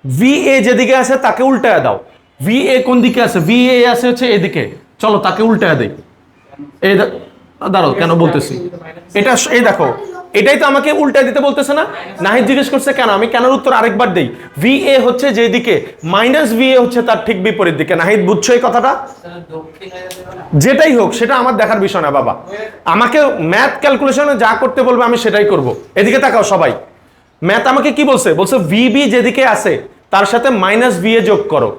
Speaker 1: ভি এ যেদিকে আছে তাকে উল্টায় দাও। ভি এ কোন দিকে আছে? ভি এ আছে হচ্ছে এদিকে, চলো তাকে উল্টায় দেই। এই দাঁড়াও, কেন বলতেছি এটা? এই দেখো, এটাই তো আমাকে উল্টায় দিতে বলতেছে না? নাহিদ জিজ্ঞেস করছে কেন, আমি কেনর উত্তর আরেকবার দেই। ভি এ হচ্ছে যেদিকে, মাইনাস ভি এ হচ্ছে তার ঠিক বিপরীত দিকে। নাহিদ বুঝছো এই কথাটা? যেটাই হোক সেটা আমার দেখার বিষয় না বাবা, আমাকে ম্যাথ ক্যালকুলেশনে যা করতে বলবে আমি সেটাই করব। এদিকে তাকাও সবাই, ম্যাথ আমাকে কি বলছে? বলছে ভিবি যেদিকে আছে তার সাথে মাইনাস ভি এ যোগ করো।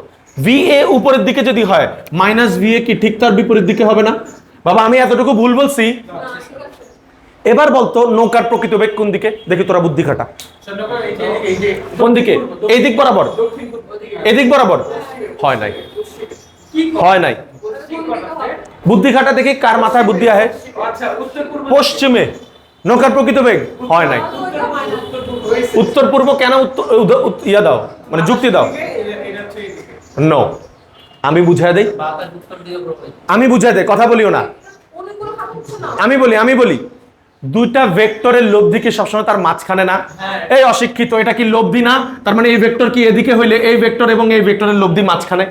Speaker 1: ভি এ উপরের দিকে যদি হয় মাইনাস ভি এ কি ঠিক তার বিপরীত দিকে হবে না? বাবা আমি এতটুকু ভুল বলছি? এবার বলতো নৌকার প্রকৃত বেগ কোন দিকে? দেখি তোরা বুদ্ধি খাটা। কোন দিকে? এই দিক বরাবর? এদিক বরাবর? হয় নাই, হয় নাই। বুদ্ধি খাটা দেখি কার মাথায় বুদ্ধি আহে। পশ্চিমে নৌকার প্রকৃত বেগ হয় নাই। উত্তর পূর্ব কেন? ইয়া দাও, মানে যুক্তি দাও। নো, আমি বুঝাই দেই, আমি বুঝাই দেই, কথা বলিও না। আমি বলি দুইটা ভেক্টরের লব্ধি কি সবসময় তার মাঝখানে না? এই অশিক্ষিত, এটা কি লব্ধি না? তার মানে এই ভেক্টর কি এদিকে হইলে এই ভেক্টর এবং এই ভেক্টরের লব্ধি মাঝখানে?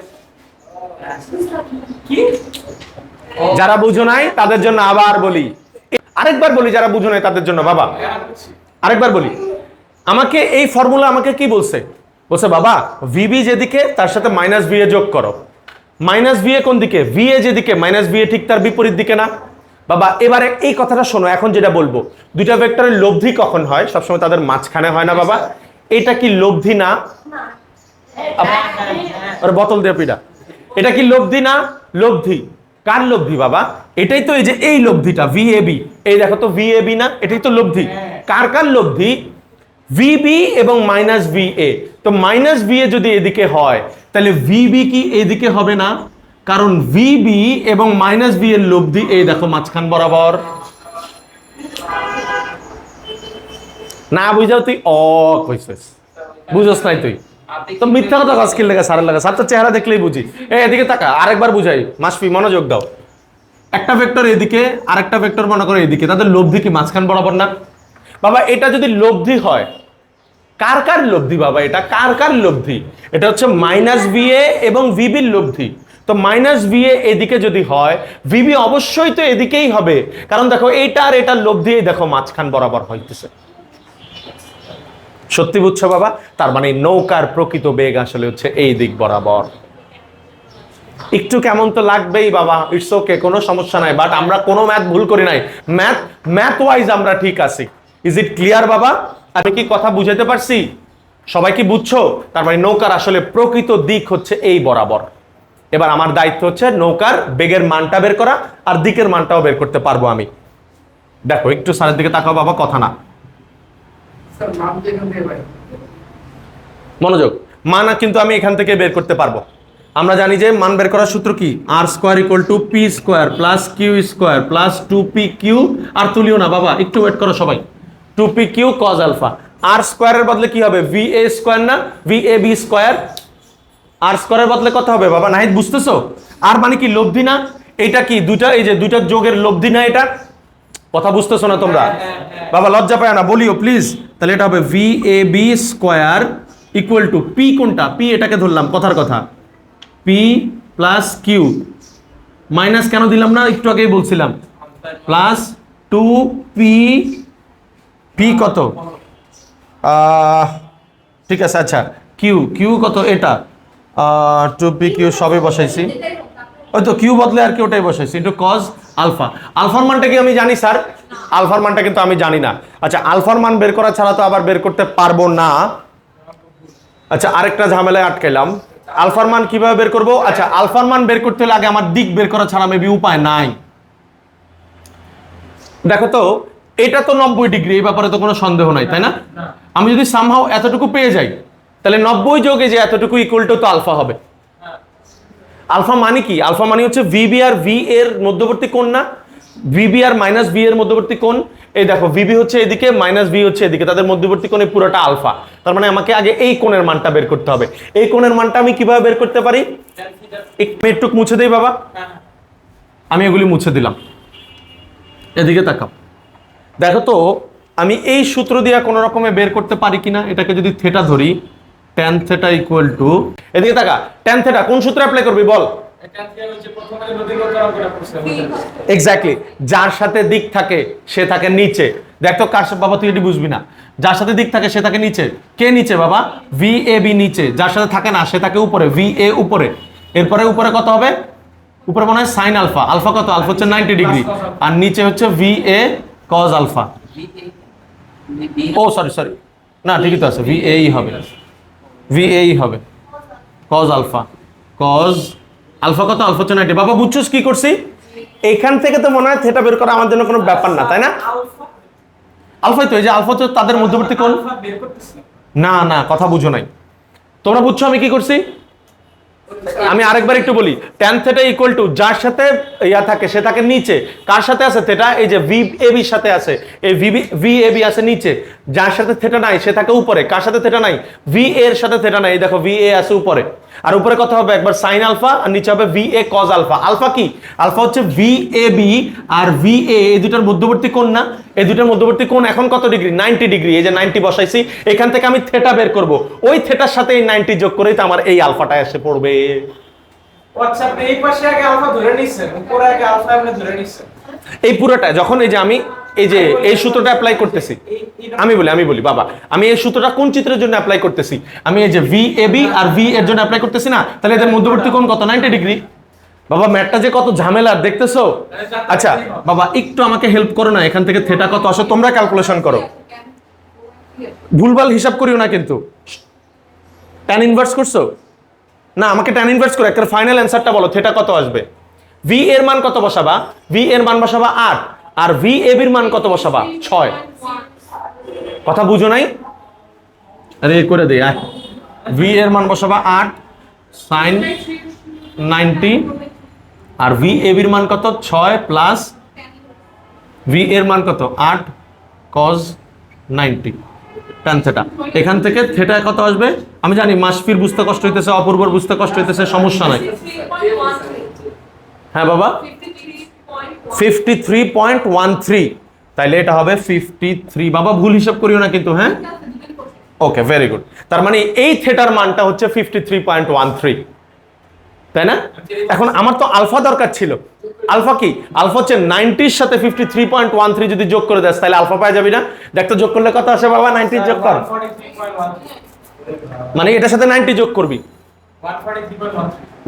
Speaker 1: যারা বুঝো নাই তাদের জন্য আবার বলি, আরেকবার বলি, যারা বুঝো নাই তাদের জন্য বাবা আরেকবার বলি। আমাকে এই ফর্মুলা আমাকে কি বলছে? বলছে বাবা ভিবি যেদিকে তার সাথে মাইনাস ভি এ যোগ করো। মাইনাস ভি এ কোন দিকে? ভি এ যেদিকে মাইনাস ভি এ ঠিক তার বিপরীত দিকে না? বাবা এবারে এই কথাটা শোনো, এখন যেটা বলবো, দুইটা ভেক্টরের লব্ধি কখন হয়? সবসময় তাদের মাঝখানে হয় না বাবা? এটা কি লব্ধি না? আরে বোতল দিয়ে পিটা, এটা কি লব্ধি না? লব্ধি। কার লব্ধি বাবা? এটাই তো, এই যে এই লব্ধিটা ভি এ বি, এই দেখো তো ভি এ বি না? এটাই তো লব্ধি। কার কার লব্ধি? ভিবি এবং মাইনাস ভি এ। তো মাইনাস ভি এ যদি এদিকে হয় তাহলে ভিবি কি এদিকে হবে না? কারণ ভিবি এবং মাইনাস ভি এর লব্ধি এই দেখো মাঝখান বরাবর। না বুঝাও তুই কইছিস, বুঝছস নাই তুই তো মিথ্যা কথা কাজ কি লাগা সারা লাগা সাতটা চেহারা দেখলেই বুঝি। এদিকে তাকা, আরেকবার বুঝাই, মাসফি মনোযোগ দাও। একটা ভেক্টর এদিকে আরেকটা ভেক্টর মনে করো এদিকে, তাদের লব্ধি কি মাঝখান বরাবর না? বাবা এটা যদি লব্ধি হয়, কার কার লব্ধি বাবা? এটা কার কার লব্ধি? এটা হচ্ছে মাইনাস ভি এ এবং ভিবির লব্ধি। তো মাইনাস ভি এ এদিকে যদি হয়, ভিবি অবশ্যই তো এদিকেই হবে, কারণ দেখো এইটা আর এটার লব্ধি দেখো মাঝখান বরাবর হইতেছে। সত্যি বুঝছো বাবা? তার মানে নৌকার প্রকৃত বেগ আসলে হচ্ছে এই দিক বরাবর। একটু কেমন তো লাগবেই বাবা, ইটস ওকে, কোনো সমস্যা নাই, বাট আমরা কোনো ম্যাথ ভুল করি নাই, ম্যাথ ওয়াইজ আমরা ঠিক আছি। ইজ ইট ক্লিয়ার বাবা? আমি কি কথা বুঝাতে পারছি? সবাই কি বুঝছো? তার মানে নৌকার আসলে প্রকৃত দিক হচ্ছে এই বরাবর। এবার আমার দায়িত্ব হচ্ছে নৌকার বেগের মানটা বের করা, আর দিকের মানটাও বের করতে পারবো আমি। দেখো একটু সারের দিকে তাকাও বাবা, কথা না, মনোযোগ। মান কিন্তু আমি এখান থেকে বের করতে পারবো। আমরা জানি যে মান বের করার সূত্র কি? R square equal to P square plus Q square plus 2p Q. আর তুলিও না বাবা, একটু ওয়েট করো সবাই। 2p Q cos alpha. আর স্কোয়ারের বদলে কি হবে? ভি এ স্কোয়ার না ভি এ বি স্কোয়ার? আর স্কোয়ারের বদলে কত হবে বাবা? নাহিদ বুঝতেছো? আর মানে কি লব্ধি না? এটা কি দুইটা, এই যে দুইটা যোগের লব্ধি না? এটা কথা বুঝতেছো না তোমরা বাবা? লজ্জা পায় না, বলিও প্লিজ। তাহলে এটা হবে V A B square equal to P, কোনটা? পি এটাকে ধরলাম, কথার কথা, পি প্লাস কিউ। মাইনাস কেন দিলাম না? একটু আগেই বলছিলাম, প্লাস 2p। পি কত? ঠিক আছে, আচ্ছা কিউ, কিউ কত? এটা 2p কিউ সবে বসাইছি, ওই তো কিউ বদলে আর কি ওটাই বসাইছি, ইন্টু কজ আলফা। আলফার মানটা কি আমি জানি স্যার? আলফার মানটা কিন্তু আমি জানি না। আচ্ছা আলফার মান বের করা ছাড়া তো আবার বের করতে পারবো না। আচ্ছা আরেকটা ঝামেলায় আটকাইলাম, আলফার মান কিভাবে বের করব? আচ্ছা আলফার মান বের করতে হলে আগে আমার দিক বের করা ছাড়া মেবি উপায় নাই। দেখো তো এটা তো 90 ডিগ্রি, এই ব্যাপারে তো কোনো সন্দেহ নাই, তাই না? আমি যদি সামহাও এতটুকু পেয়ে যাই তাহলে 90 যোগে যে এতটুকু ইকুয়াল টু তো আলফা হবে। আলফা মানে কি? আলফা মানে হচ্ছে ভিবি আর ভি এর মধ্যবর্তী কোণ না? ভিবি আর মাইনাস ভি এর মধ্যবর্তী কোণ। এই দেখো ভিবি হচ্ছে এদিকে, মাইনাস ভি হচ্ছে এদিকে, তাদের মধ্যবর্তী কোণে পুরোটা আলফা। তার মানে আমাকে আগে এই কোণের মানটা বের করতে হবে। এই কোণের মানটা আমি কিভাবে বের করতে পারি? একটু মুছে দেই বাবা, আমি এগুলি মুছে দিলাম। এদিকে তাকাও, দেখো তো আমি এই সূত্র দিয়ে কোনো রকমে বের করতে পারি কিনা। এটাকে যদি থেটা ধরি, tan theta ইকুয়াল টু, এদিকে তাকা, tan theta কোন সূত্রে অ্যাপ্লাই করবি বল? এক্স্যাক্টলি, যার সাথে দিক থাকে সে থাকে নিচে। দেখ তো কার বাবা, তুই এটি বুঝবি না। যার সাথে দিক থাকে সে থাকে নিচে। কে নিচে বাবা? ভি এ বি নিচে। যার সাথে থাকে না সে থাকে উপরে, ভি এ উপরে। এরপরে উপরে কত হবে? উপরে মনে হয় সাইন আলফা। আলফা কত? আলফা হচ্ছে 90 ডিগ্রি। আর নিচে হচ্ছে V A cos alpha. Oh sorry, না ঠিকই তো আছে, ভি এই হবে, ভি এই হবে কজ আলফা, কজ আলফা কত, আলফা হচ্ছে 90। বাবা বুঝছস কি করছি? এখান থেকে তো মনে হয় থেটা বের করা আমার জন্য কোনো ব্যাপার না, তাই না? আলফাই তো, এই যে আলফা তো তাদের মধ্যবর্তী কোণ। না না, কথা বুঝো নাই তোমরা, বুঝছো আমি কি করছি? আমি আরেকবার একটু বলি, tan থিটা ইকুয়াল টু যার সাথে ইয়া থাকে সে থাকে নিচে, কার সাথে আছে থিটা? এই যে ভি এ বির সাথে আছে, এই ভি এ বি আছে নিচে, যার সাথে থিটা নাই সে থাকে উপরে, কার সাথে থিটা নাই? ভি এর সাথে থিটা নাই, দেখো ভি এ আছে উপরে, আর উপরে কত হবে একবার সাইন আলফা আর নিচে হবে V A cos alpha. Alpha কি? আলফা হচ্ছে ভি এ বি আর ভি এ, এই দুটার মধ্যবর্তী কোণ না? এই দুটার মধ্যবর্তী কোণ এখন কত ডিগ্রি? 90 ডিগ্রি। এই যে 90 বসাইছি, এখান থেকে আমি থিটা বের করব, ওই থিটার সাথে এই 90 যোগ করেই তো আমার এই আলফাটা এসে পড়বে।
Speaker 2: আচ্ছা, আপনি এই পাশে আগে আলফা ধরে নিছেন, উপরে আগে আলফা আপনি ধরে নিছেন।
Speaker 1: এই পুরোটা যখন এই যে আমি এই যে এই সূত্রটা অ্যাপ্লাই করতেছি, আমি বলি বাবা, আমি এই সূত্রটা কোন চিত্রের জন্য অ্যাপ্লাই করতেছি? আমি এই যে ভি এ বি আর ভি এর জন্য অ্যাপ্লাই করতেছি না? তাহলে এদের মধ্যবর্তী কোণ কত? 90 ডিগ্রি। বাবা ম্যাথটা যে কত ঝামেলার দেখতেছো? আচ্ছা বাবা একটু আমাকে হেল্প করো না, এখান থেকে থিটা কত আসে তোমরা ক্যালকুলেশন করো, ভুলভাল হিসাব করিও না কিন্তু। tan ইনভার্স করছো না? আমাকে tan ইনভার্স করে একটা ফাইনাল অ্যানসারটা বলো, থিটা কত আসবে? ভি এর মান কত বসাবা? ভি এর মান বসাবা 8, আর ভি এ বির মান কত বসাবা? 6। কথা বুঝো নাই? আরে করে দেই, ভি এর মান বসাবা 8 sin 90, আর ভি এ বির মান কত? 6 প্লাস ভি এর মান কত? 8 cos 90 tan থিটা। এখান থেকে থিটা কত আসবে? আমি জানি মাসফির বুঝতে কষ্ট হইতেছে, অপূর্বর বুঝতে কষ্ট হইতেছে, সমস্যা নাই। হ্যাঁ বাবা 53.13, তাইলে এটা হবে 53। বাবা ভুল হিসাব করিও না কিন্তু, হ্যাঁ? Okay very good. তার মানে এই থিটার মানটা হচ্ছে 53.13, তাই না? এখন আমার তো আলফা দরকার ছিল। আলফা কি? আলফা হচ্ছে 90 এর সাথে 53.13 যদি যোগ করে দেস তাহলে আলফা পাওয়া যাবে না? দেখতো যোগ করলে কত আসে বাবা? 90 যোগ কর, মানে এটার সাথে 90 যোগ করবি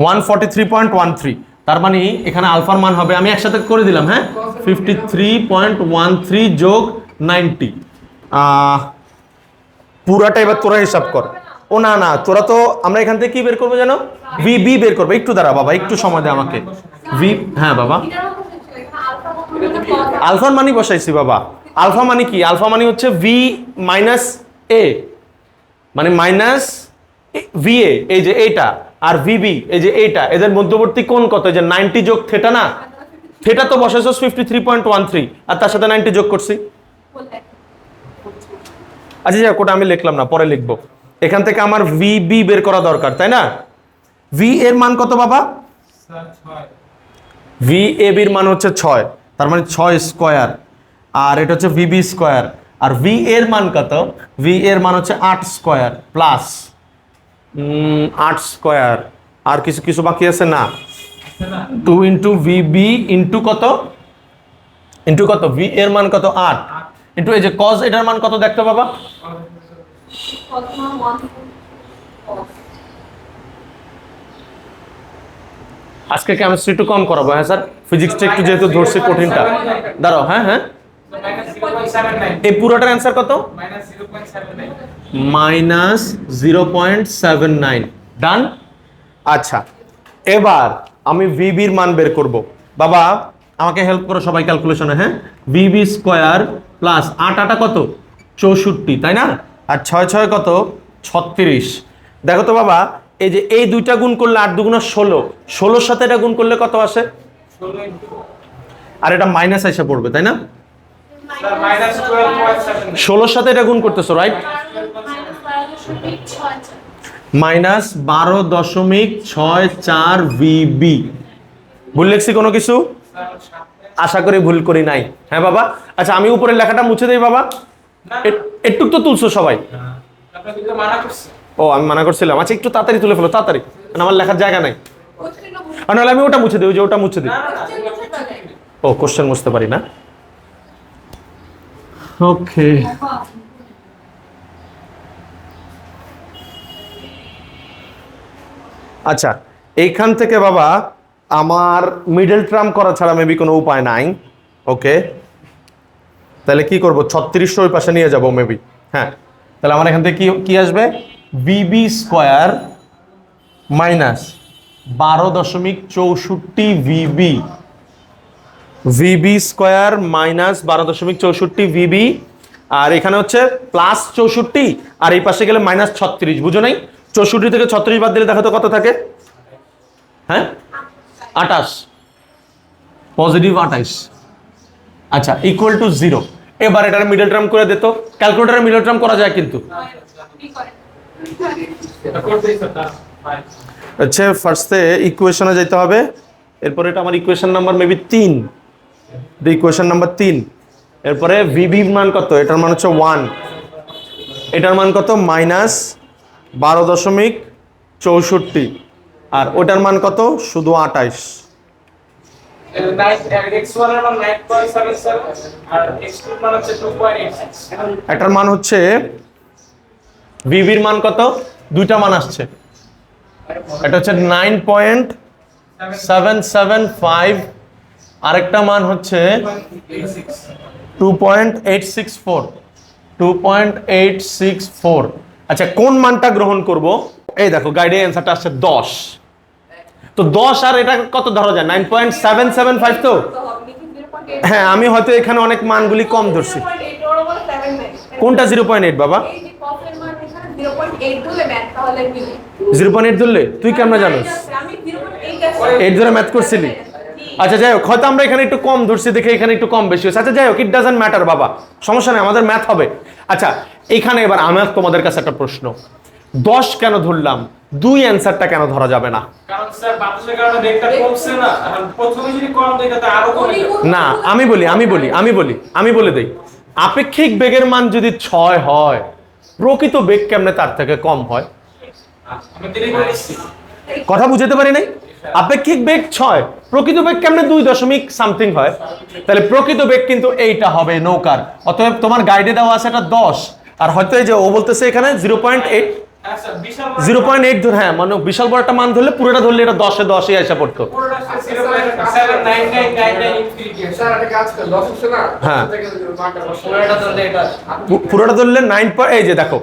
Speaker 1: 143.13। তার মানে এখানে আলফার মান হবে, আমি একসাথে করে দিলাম, হ্যাঁ, 53.13 যোগ 90। পুরাটা এবার তোরা হিসাব কর। ও না না, তোরা তো, আমরা এখান থেকে কি বের করবো জানো? ভি বি বের করবো। একটু দাঁড়া বাবা, একটু সময় দে আমাকে। ভি, হ্যাঁ বাবা, আলফার মানি বসাইছি বাবা। আলফা মানে কি? আলফা মানে হচ্ছে ভি মাইনাস এ, মানে মাইনাস ভি এ, এই যে এইটা, আর ভিবি এই যে এইটা, এদের মধ্যবর্তী কোণ কত? যে 90 যোগ থিটা না? থিটা তো বসাইছো 53.13 আর তার সাথে 90 যোগ করছি। আচ্ছা যাক, ওটা আমি লিখলাম না, পরে লিখবো। এখান থেকে আমার ভিবি বের করা দরকার, তাই না? ভি এর মান কত বাবা? ভি এ বির মান হচ্ছে 6, তার মানে 6 স্কয়ার, আর এটা হচ্ছে ভিবি স্কয়ার। আর ভি এর মান কত? ভি এর মান হচ্ছে 8 স্কয়ার প্লাস 8 স্কয়ার, আর কিছু কিছু বাকি আছে না? 2 ইন্টু ভিবি ইন্টু কত? ইন্টু কত? ভি এর মান কত? 8 ইন্টু এই যে কজ, এটার মান কত দেখতো বাবা? আজকে কেমিস্ট্রি একটু কম করাবো, হ্যাঁ স্যার, ফিজিক্সটা একটু যেহেতু ধরছি কঠিনটা। দাঁড়াও, হ্যাঁ হ্যাঁ, এই পুরোটার অ্যান্সার কত? -0.79। ডান। আচ্ছা এবার আমি ভিবির মান বের করব। বাবা আমাকে হেল্প করো সবাই ক্যালকুলেশনে, হ্যাঁ? ভিবি স্কয়ার প্লাস 8 8 কত? 64, তাই না? আর 6 6 কত? 36। দেখো তো বাবা, এই যে এই দুইটা গুণ করলে 8 দুগুণা 16, 16 সাথে এটা গুণ করলে কত আসে? আর এটা মাইনাস এসে পড়বে, তাই না? 16 সাথে এটা গুণ করতেছো, রাইট? -12.64 ভিবি। ভুল লিখছি কোনো কিছু? আশা করি ভুল করি নাই, হ্যাঁ বাবা? আচ্ছা আমি উপরের লেখাটা মুছে দেই বাবা, একটু তো তুলছো সবাই? ও আমি মানা করছিলাম। আচ্ছা একটু তাড়াতাড়ি তুলে ফেলো, তাড়াতাড়ি, আমার লেখার জায়গা নাই। আর নাহলে আমি ওটা মুছে দিই, ওই যে ওটা মুছে দিই। ও কোশ্চেন মুছতে পারি না, ওকে। আচ্ছা এইখান থেকে বাবা আমার মিডল টার্ম করা ছাড়া মেবি কোনো উপায় নাই। ওকে তাহলে কি করব? 36 ওই পাশে নিয়ে যাব মেবি, হ্যাঁ তাহলে আমার এখান থেকে কি কি আসবে, VB square minus 12.64 VB, VB square minus 12.64 VB, আর এখানে হচ্ছে প্লাস 64, আর এই পাশে গেলে মাইনাস 36, বুঝো নাই? 64 থেকে 36 বাদ দিলে দেখো তো কত থাকে, হ্যাঁ 28, পজিটিভ 28। আচ্ছা, ইকুয়াল টু 0। এবার এটার মিডল টার্ম করে দিত, ক্যালকুলেটরের মিডল টার্ম করা যায় কিন্তু। আচ্ছা, ফার্স্টে ইকুয়েশনে যেতে হবে, এরপরে এটা আমার equation number maybe 3, equation number 3। এরপরে ভিবি মান কত, এটার মান হচ্ছে 1, এটার মান কত মাইনাস 12.64, আর ওটার মান কত শুধু 28। এটার মান হচ্ছে, ভিবির মান কত, দুইটা মান আসছে, এটা হচ্ছে 9.775, আরেকটা মান হচ্ছে 2.864, 2.864। আচ্ছা, কোন মানটা গ্রহণ করব? এই দেখো গাইডে অ্যান্সারটা আসছে 10। তো 10 আর এটা কত ধরা যায়, 9.775। তো হ্যাঁ, আমি হয়তো এখানে অনেক মানগুলি কম ধরছি। কোনটা 0.8 বাবা? 0.8 ধরলে তুই কেমন জানোস? 8 ধরে ম্যাথ করছিলি? আচ্ছা যাই হোক, হয়তো আমরা এখানে একটু কম ধরছি দেখে এখানে একটু কম বেশি হয়েছে। আচ্ছা যাই হোক, ইট ডাজন্ট ম্যাটার বাবা, সমস্যা নেই, আমাদের ম্যাথ হবে। আচ্ছা, এখানে এবার আমার তোমাদের কাছে একটা প্রশ্ন, 10 কেন ধরলাম, 2 অ্যান্সারটা কেন ধরা যাবে না?
Speaker 2: কারণ স্যার বাতাসের কারণে বেগটা কমছে না, এখন প্রথমে যদি কম দেয় তাতে আরো কমে যাবে।
Speaker 1: না, আমি বলে দেই, আপেক্ষিক বেগের মান যদি 6 হয়, প্রকৃত বেগ কেমনে তার থেকে কম হয়?
Speaker 2: আমি দেরি করেছি।
Speaker 1: কথা বুঝতে পারি নাই? আপেক্ষিক বেগ 6, প্রকৃত বেগ কেমনে 2 হয়? তাহলে প্রকৃত বেগ কিন্তু এইটা হবে নৌকার। অতএব তোমার গাইডে দেওয়া আছে এটা 10, আর হয়তো এই যে ও বলতেছে এখানে 0.8,
Speaker 2: আচ্ছা বিশাল
Speaker 1: 0.8 ধর, হ্যাঁ মানে বিশাল বড় একটা মান ধরলে পুরোটা ধরলে এটা 10-এ এসে পড়তো।
Speaker 2: পুরোটা 0.7999 ইনফিনিটি।
Speaker 3: স্যার একটা কাজ করে লস হচ্ছে না,
Speaker 1: হ্যাঁ।
Speaker 3: থেকে মার্কটা
Speaker 2: পুরোটা ধরলে এটা
Speaker 1: পুরোটা ধরলে 9, এই যে দেখো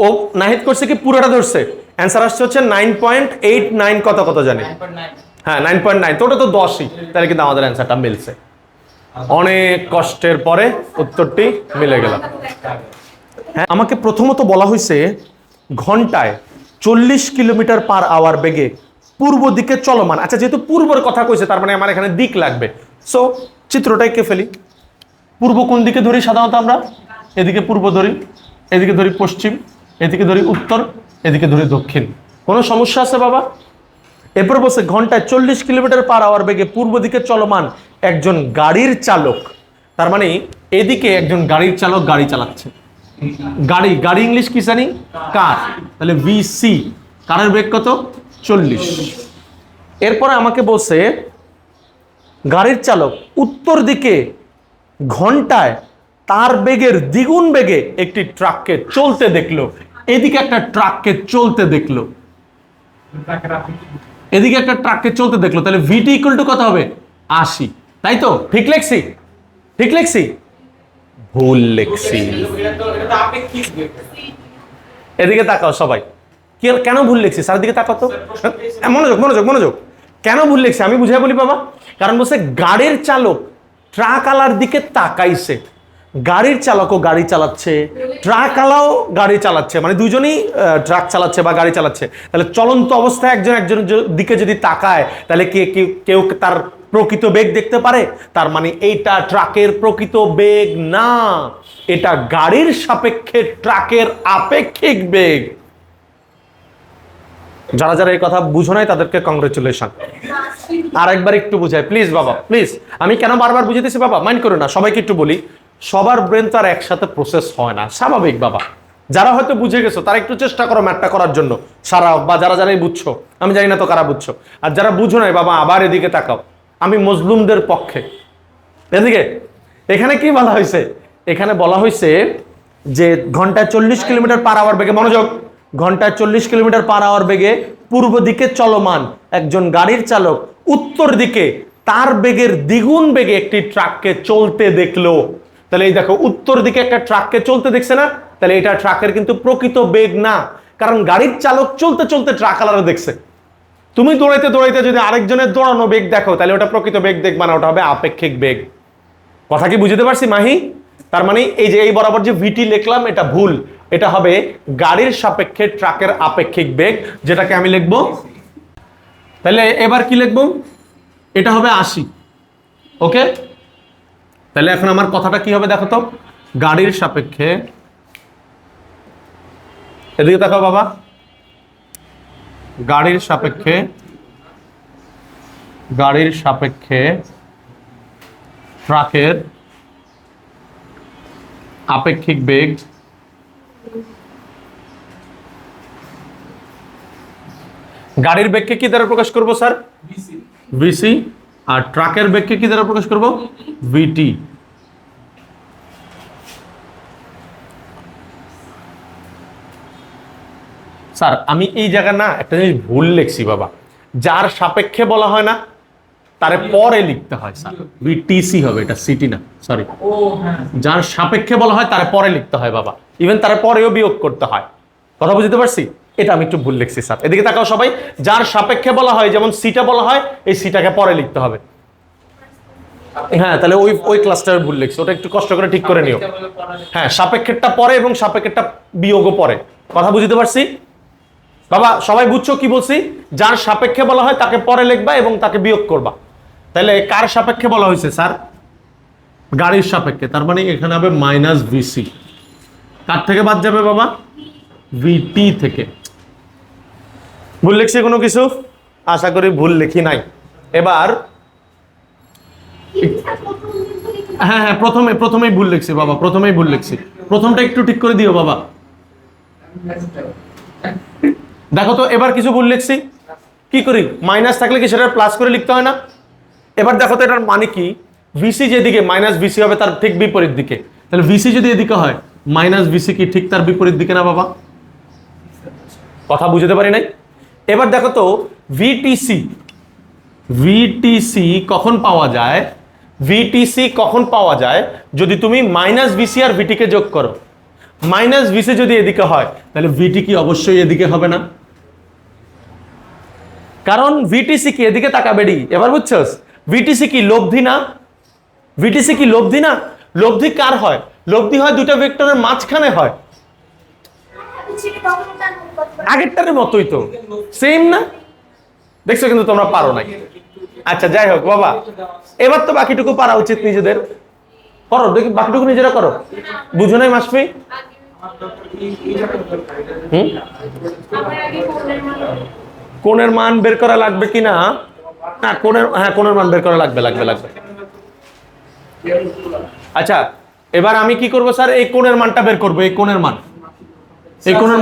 Speaker 1: ও নাহিদ করছে কি পুরোটা ধরছে, অ্যান্সার আসছে হচ্ছে 9.89 কত জানি,
Speaker 2: 9.9।
Speaker 1: হ্যাঁ 9.9, তো ওটা তো 10ই, তাহলে কিন্তু আমাদের অ্যান্সারটা মিলছে। অনেক কষ্টের পরে উত্তরটি মিলে গেল। হ্যাঁ, আমাকে প্রথমত বলা হয়েছে ঘন্টায় 40 কিলোমিটার পার আওয়ার বেগে পূর্ব দিকে চলমান। আচ্ছা, যেহেতু পূর্বের কথা কইছে তার মানে আমার এখানে দিক লাগবে, সো চিত্রটা এঁকে ফেলি। পূর্ব কোন দিকে ধরি সাধারণত আমরা? এদিকে পূর্ব ধরি, এদিকে ধরি পশ্চিম, এদিকে ধরি উত্তর, এদিকে ধরি দক্ষিণ। কোনো সমস্যা আছে বাবা? এরপর বলছে ঘন্টায় 40 কিলোমিটার পার আওয়ার বেগে পূর্ব দিকে চলমান একজন গাড়ির চালক, তার মানে এদিকে একজন গাড়ির চালক গাড়ি চালাচ্ছে। গাড়ি ইংলিশ কি জানি? কার। তাহলে ভিসি, কারের বেগ কত? 40। এরপরে আমাকে বলছে গাড়ির চালক উত্তর দিকে ঘন্টায় তার বেগের দ্বিগুণ বেগে একটি ট্রাককে চলতে দেখলো। এদিকে একটা ট্রাককে চলতে দেখলো, এদিকে একটা ট্রাককে চলতে দেখলো, তাহলে ভিটি ইকুয়াল টু কত হবে? 80, তাই তো? ঠিক লেখছি? ঠিক লেখছি? ভুল লেখছি।
Speaker 2: এটা তো আপেক্ষিক বেগ।
Speaker 1: এদিকে তাকাও সবাই, কেন ভুল লিখছি? স্যার দিকে তাকাও তো, মনোযোগ। কেন ভুল লিখছি আমি বুঝাই বলি বাবা। কারণ বলছে গাড়ির চালক ট্রাক আলার দিকে তাকাইছে, গাড়ির চালকও গাড়ি চালাচ্ছে, ট্রাক আলাও গাড়ি চালাচ্ছে, মানে দুজনেই ট্রাক চালাচ্ছে বা গাড়ি চালাচ্ছে। তাহলে চলন্ত অবস্থায় একজনের দিকে যদি তাকায়, তাহলে কেউ তার প্রকৃত বেগ দেখতে পারে? তার মানে এইটা ট্রাকের প্রকৃত বেগ না, এটা গাড়ির সাপেক্ষে ট্রাকের আপেক্ষিক বেগ। যারা এই কথা বুঝো নাই তাদেরকে কংগ্রেচুলেশন। আর একবার একটু বুঝাই প্লিজ বাবা, প্লিজ। আমি কেন বারবার বুঝাইতেছি বাবা, মাইন্ড করো না, সবাইকে একটু বলি। সবার ব্রেন তো আর একসাথে প্রসেস হয় না, স্বাভাবিক বাবা। যারা হয়তো বুঝে গেছো তারা একটু চেষ্টা করো ম্যাথটা করার জন্য সারা, বা যারাই বুঝছো, আমি জানি না তো কারা বুঝছো। আর যারা বুঝো নাই বাবা, আবার এদিকে তাকাও, আমি মজলুমদের পক্ষে। এদিকে এখানে কি বলা হয়েছে? এখানে বলা হয়েছে যে ঘন্টায় 40 কিলোমিটার পার আওয়ার বেগে, মনোযোগ, ঘন্টায় 40 কিলোমিটার পার আওয়ার বেগে পূর্ব দিকে চলমান একজন গাড়ির চালক উত্তর দিকে তার বেগের দ্বিগুণ বেগে একটি ট্রাককে চলতে দেখলো। তাহলে এই দেখো, উত্তর দিকে একটা ট্রাককে চলতে দেখছে না, তাহলে এটা ট্রাকের কিন্তু প্রকৃত বেগ না, কারণ গাড়ির চালক চলতে চলতে ট্রাক আলাদা দেখছে। তুমি দৌড়াইতে দৌড়াইতে যদি আরেকজনের দৌড়ানো বেগ দেখো, তাহলে ওটা প্রকৃত বেগ দেখবা না, ওটা হবে আপেক্ষিক বেগ। কথা কি বুঝতে পারছি মাহি? তার মানে এই যে এই বরাবর যে ভিটি লিখলাম এটা ভুল, এটা হবে গাড়ির সাপেক্ষে ট্রাকের আপেক্ষিক বেগ, যেটাকে আমি লিখবো। তাহলে এবার কি লিখবো? এটা হবে 80। ওকে, তাহলে এখন আমার কথাটা কি হবে দেখো তো, গাড়ির সাপেক্ষে, এদিকে দেখো বাবা, গাড়ির সাপেক্ষে ট্রাকের আপেক্ষিক বেগ গাড়ির বেগকে কি দ্বারা প্রকাশ করব স্যার? ভিসি। আর ট্রাকের বেগকে কি দ্বারা প্রকাশ করব? ভিটি। স্যার আমি এই জায়গায় না একটা জিনিস ভুল লিখছি বাবা, যার সাপেক্ষে বলা হয় না তারে পরে লিখতে হয় স্যার, ভিটিসি হবে, এটা সিটি না, সরি। যার সাপেক্ষে বলা হয় তারে পরে লিখতে হয় বাবা, ইভেন তারে পরেও বিয়োগ করতে হয়। কথা বুঝতে পারছি? এটা আমি একটু ভুল লিখছি স্যার, এদিকে তাকাও সবাই। যার সাপেক্ষে বলা হয়, যেমন সিটা বলা হয়, এই সিটাকে পরে লিখতে হবে। হ্যাঁ, তাহলে ওই ক্লাসটার ভুল লিখছি, ওটা একটু কষ্ট করে ঠিক করে নিও। হ্যাঁ, সাপেক্ষেরটা পরে এবং সাপেক্ষেরটা বিয়োগও পরে। কথা বুঝতে পারছি বাবা? সবাই বুঝছো কি বলছি? যার সাপেক্ষে বলা হয় তাকে পরে লিখবা এবং তাকে বিয়োগ করবা। তাহলে কার সাপেক্ষে বলা হয়েছে স্যার? গাড়ির সাপেক্ষে, তার মানে এখানে হবে মাইনাস ভিসি। কার থেকে বাদ যাবে বাবা? ভিটি থেকে। ভুল লিখছি কোনো কিছু? আশা করি ভুল লিখি নাই। এবার হ্যাঁ হ্যাঁ, প্রথমেই ভুল লিখছি বাবা, প্রথমেই ভুল লিখছি। প্রথমটা একটু ঠিক করে দিও বাবা। দেখো তো এবার কিছু ভুল লিখছি, কি করি? মাইনাস থাকলে কি সেটা প্লাস করে লিখতে হয় না? এবার দেখো তো এটার মানে কি, ভিসি যেদিকে মাইনাস ভিসি হবে তার ঠিক বিপরীত দিকে, তাহলে ভিসি যদি এদিকে হয় মাইনাস ভিসি কি ঠিক তার বিপরীত দিকে না বাবা? কথা বুঝতে পারি নাই? এবার দেখো তো ভিটিসি কখন পাওয়া যায়? ভিটিসি কখন পাওয়া যায়? যদি তুমি মাইনাস ভিসি আর ভিটিকে যোগ করো। মাইনাস ভিসি যদি এদিকে হয় তাহলে ভিটি কি অবশ্যই এদিকে হবে না? কারণ ভিটিসি কি এদিকে তাকাবেডি। এবার বুঝছস? ভিটিসি কি লব্ধি না? ভিটিসি কি লব্ধি না? লব্ধি কার হয়? লব্ধি হয় দুটো ভেক্টরের মাঝখানে হয়। আগেরটার মতোই তো, সেম না? দেখছো কিন্তু তোমরা পারো নাই। আচ্ছা যাই হোক বাবা, এবার তো বাকিটুকু পারা উচিত নিজেদের। করো দেখি, বাকিটুকু নিজেরা করো। বুঝো নাই মাসফি? কোণের মান বের করা লাগবে কিনা? না, কোণের মান বের করা লাগবে। আচ্ছা এবার আমি কি করব স্যার? এই কোণের মানটা বের করব। এই কোণের মান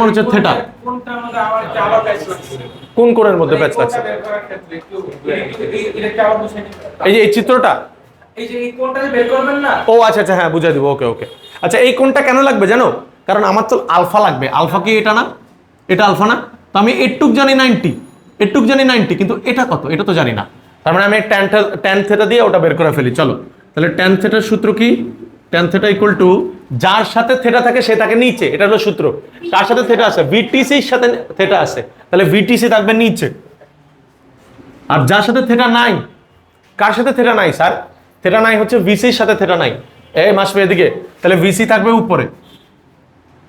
Speaker 1: হচ্ছে থিটা। কোন কোণের মধ্যে প্যাচ লাগছে? এই যে এই চিত্রটা,
Speaker 2: এই যে এই কোণটা বের করবেন না?
Speaker 1: ও আচ্ছা আচ্ছা, হ্যাঁ বুঝাই দিব। ওকে। আচ্ছা এই কোণটা কেন লাগবে জানো? কারণ আমার তো আলফা লাগবে। আলফা কি এটা না? এটা আলফা না? তো আমি এটুক জানি 90, কিন্তু এটা কত এটা তো জানি না। তার মানে আমি ট্যান থিটা দিয়ে ওটা বের করে ফেলি। চলো তাহলে ট্যান থিটার সূত্র কি? ট্যান থিটা ইকুয়াল টু, যার সাথে থিটা থাকে সে থাকে নিচে, এটা হলো সূত্র। কার সাথে থিটা আছে? ভিটিসির সাথে থিটা আছে, তাহলে ভিটিসি থাকবে নিচে। আর যার সাথে থিটা নাই, কার সাথে থিটা নাই স্যার? থিটা নাই হচ্ছে ভিসির সাথে থিটা নাই। এই মাসফি এদিকে, তাহলে ভিসি থাকবে উপরে।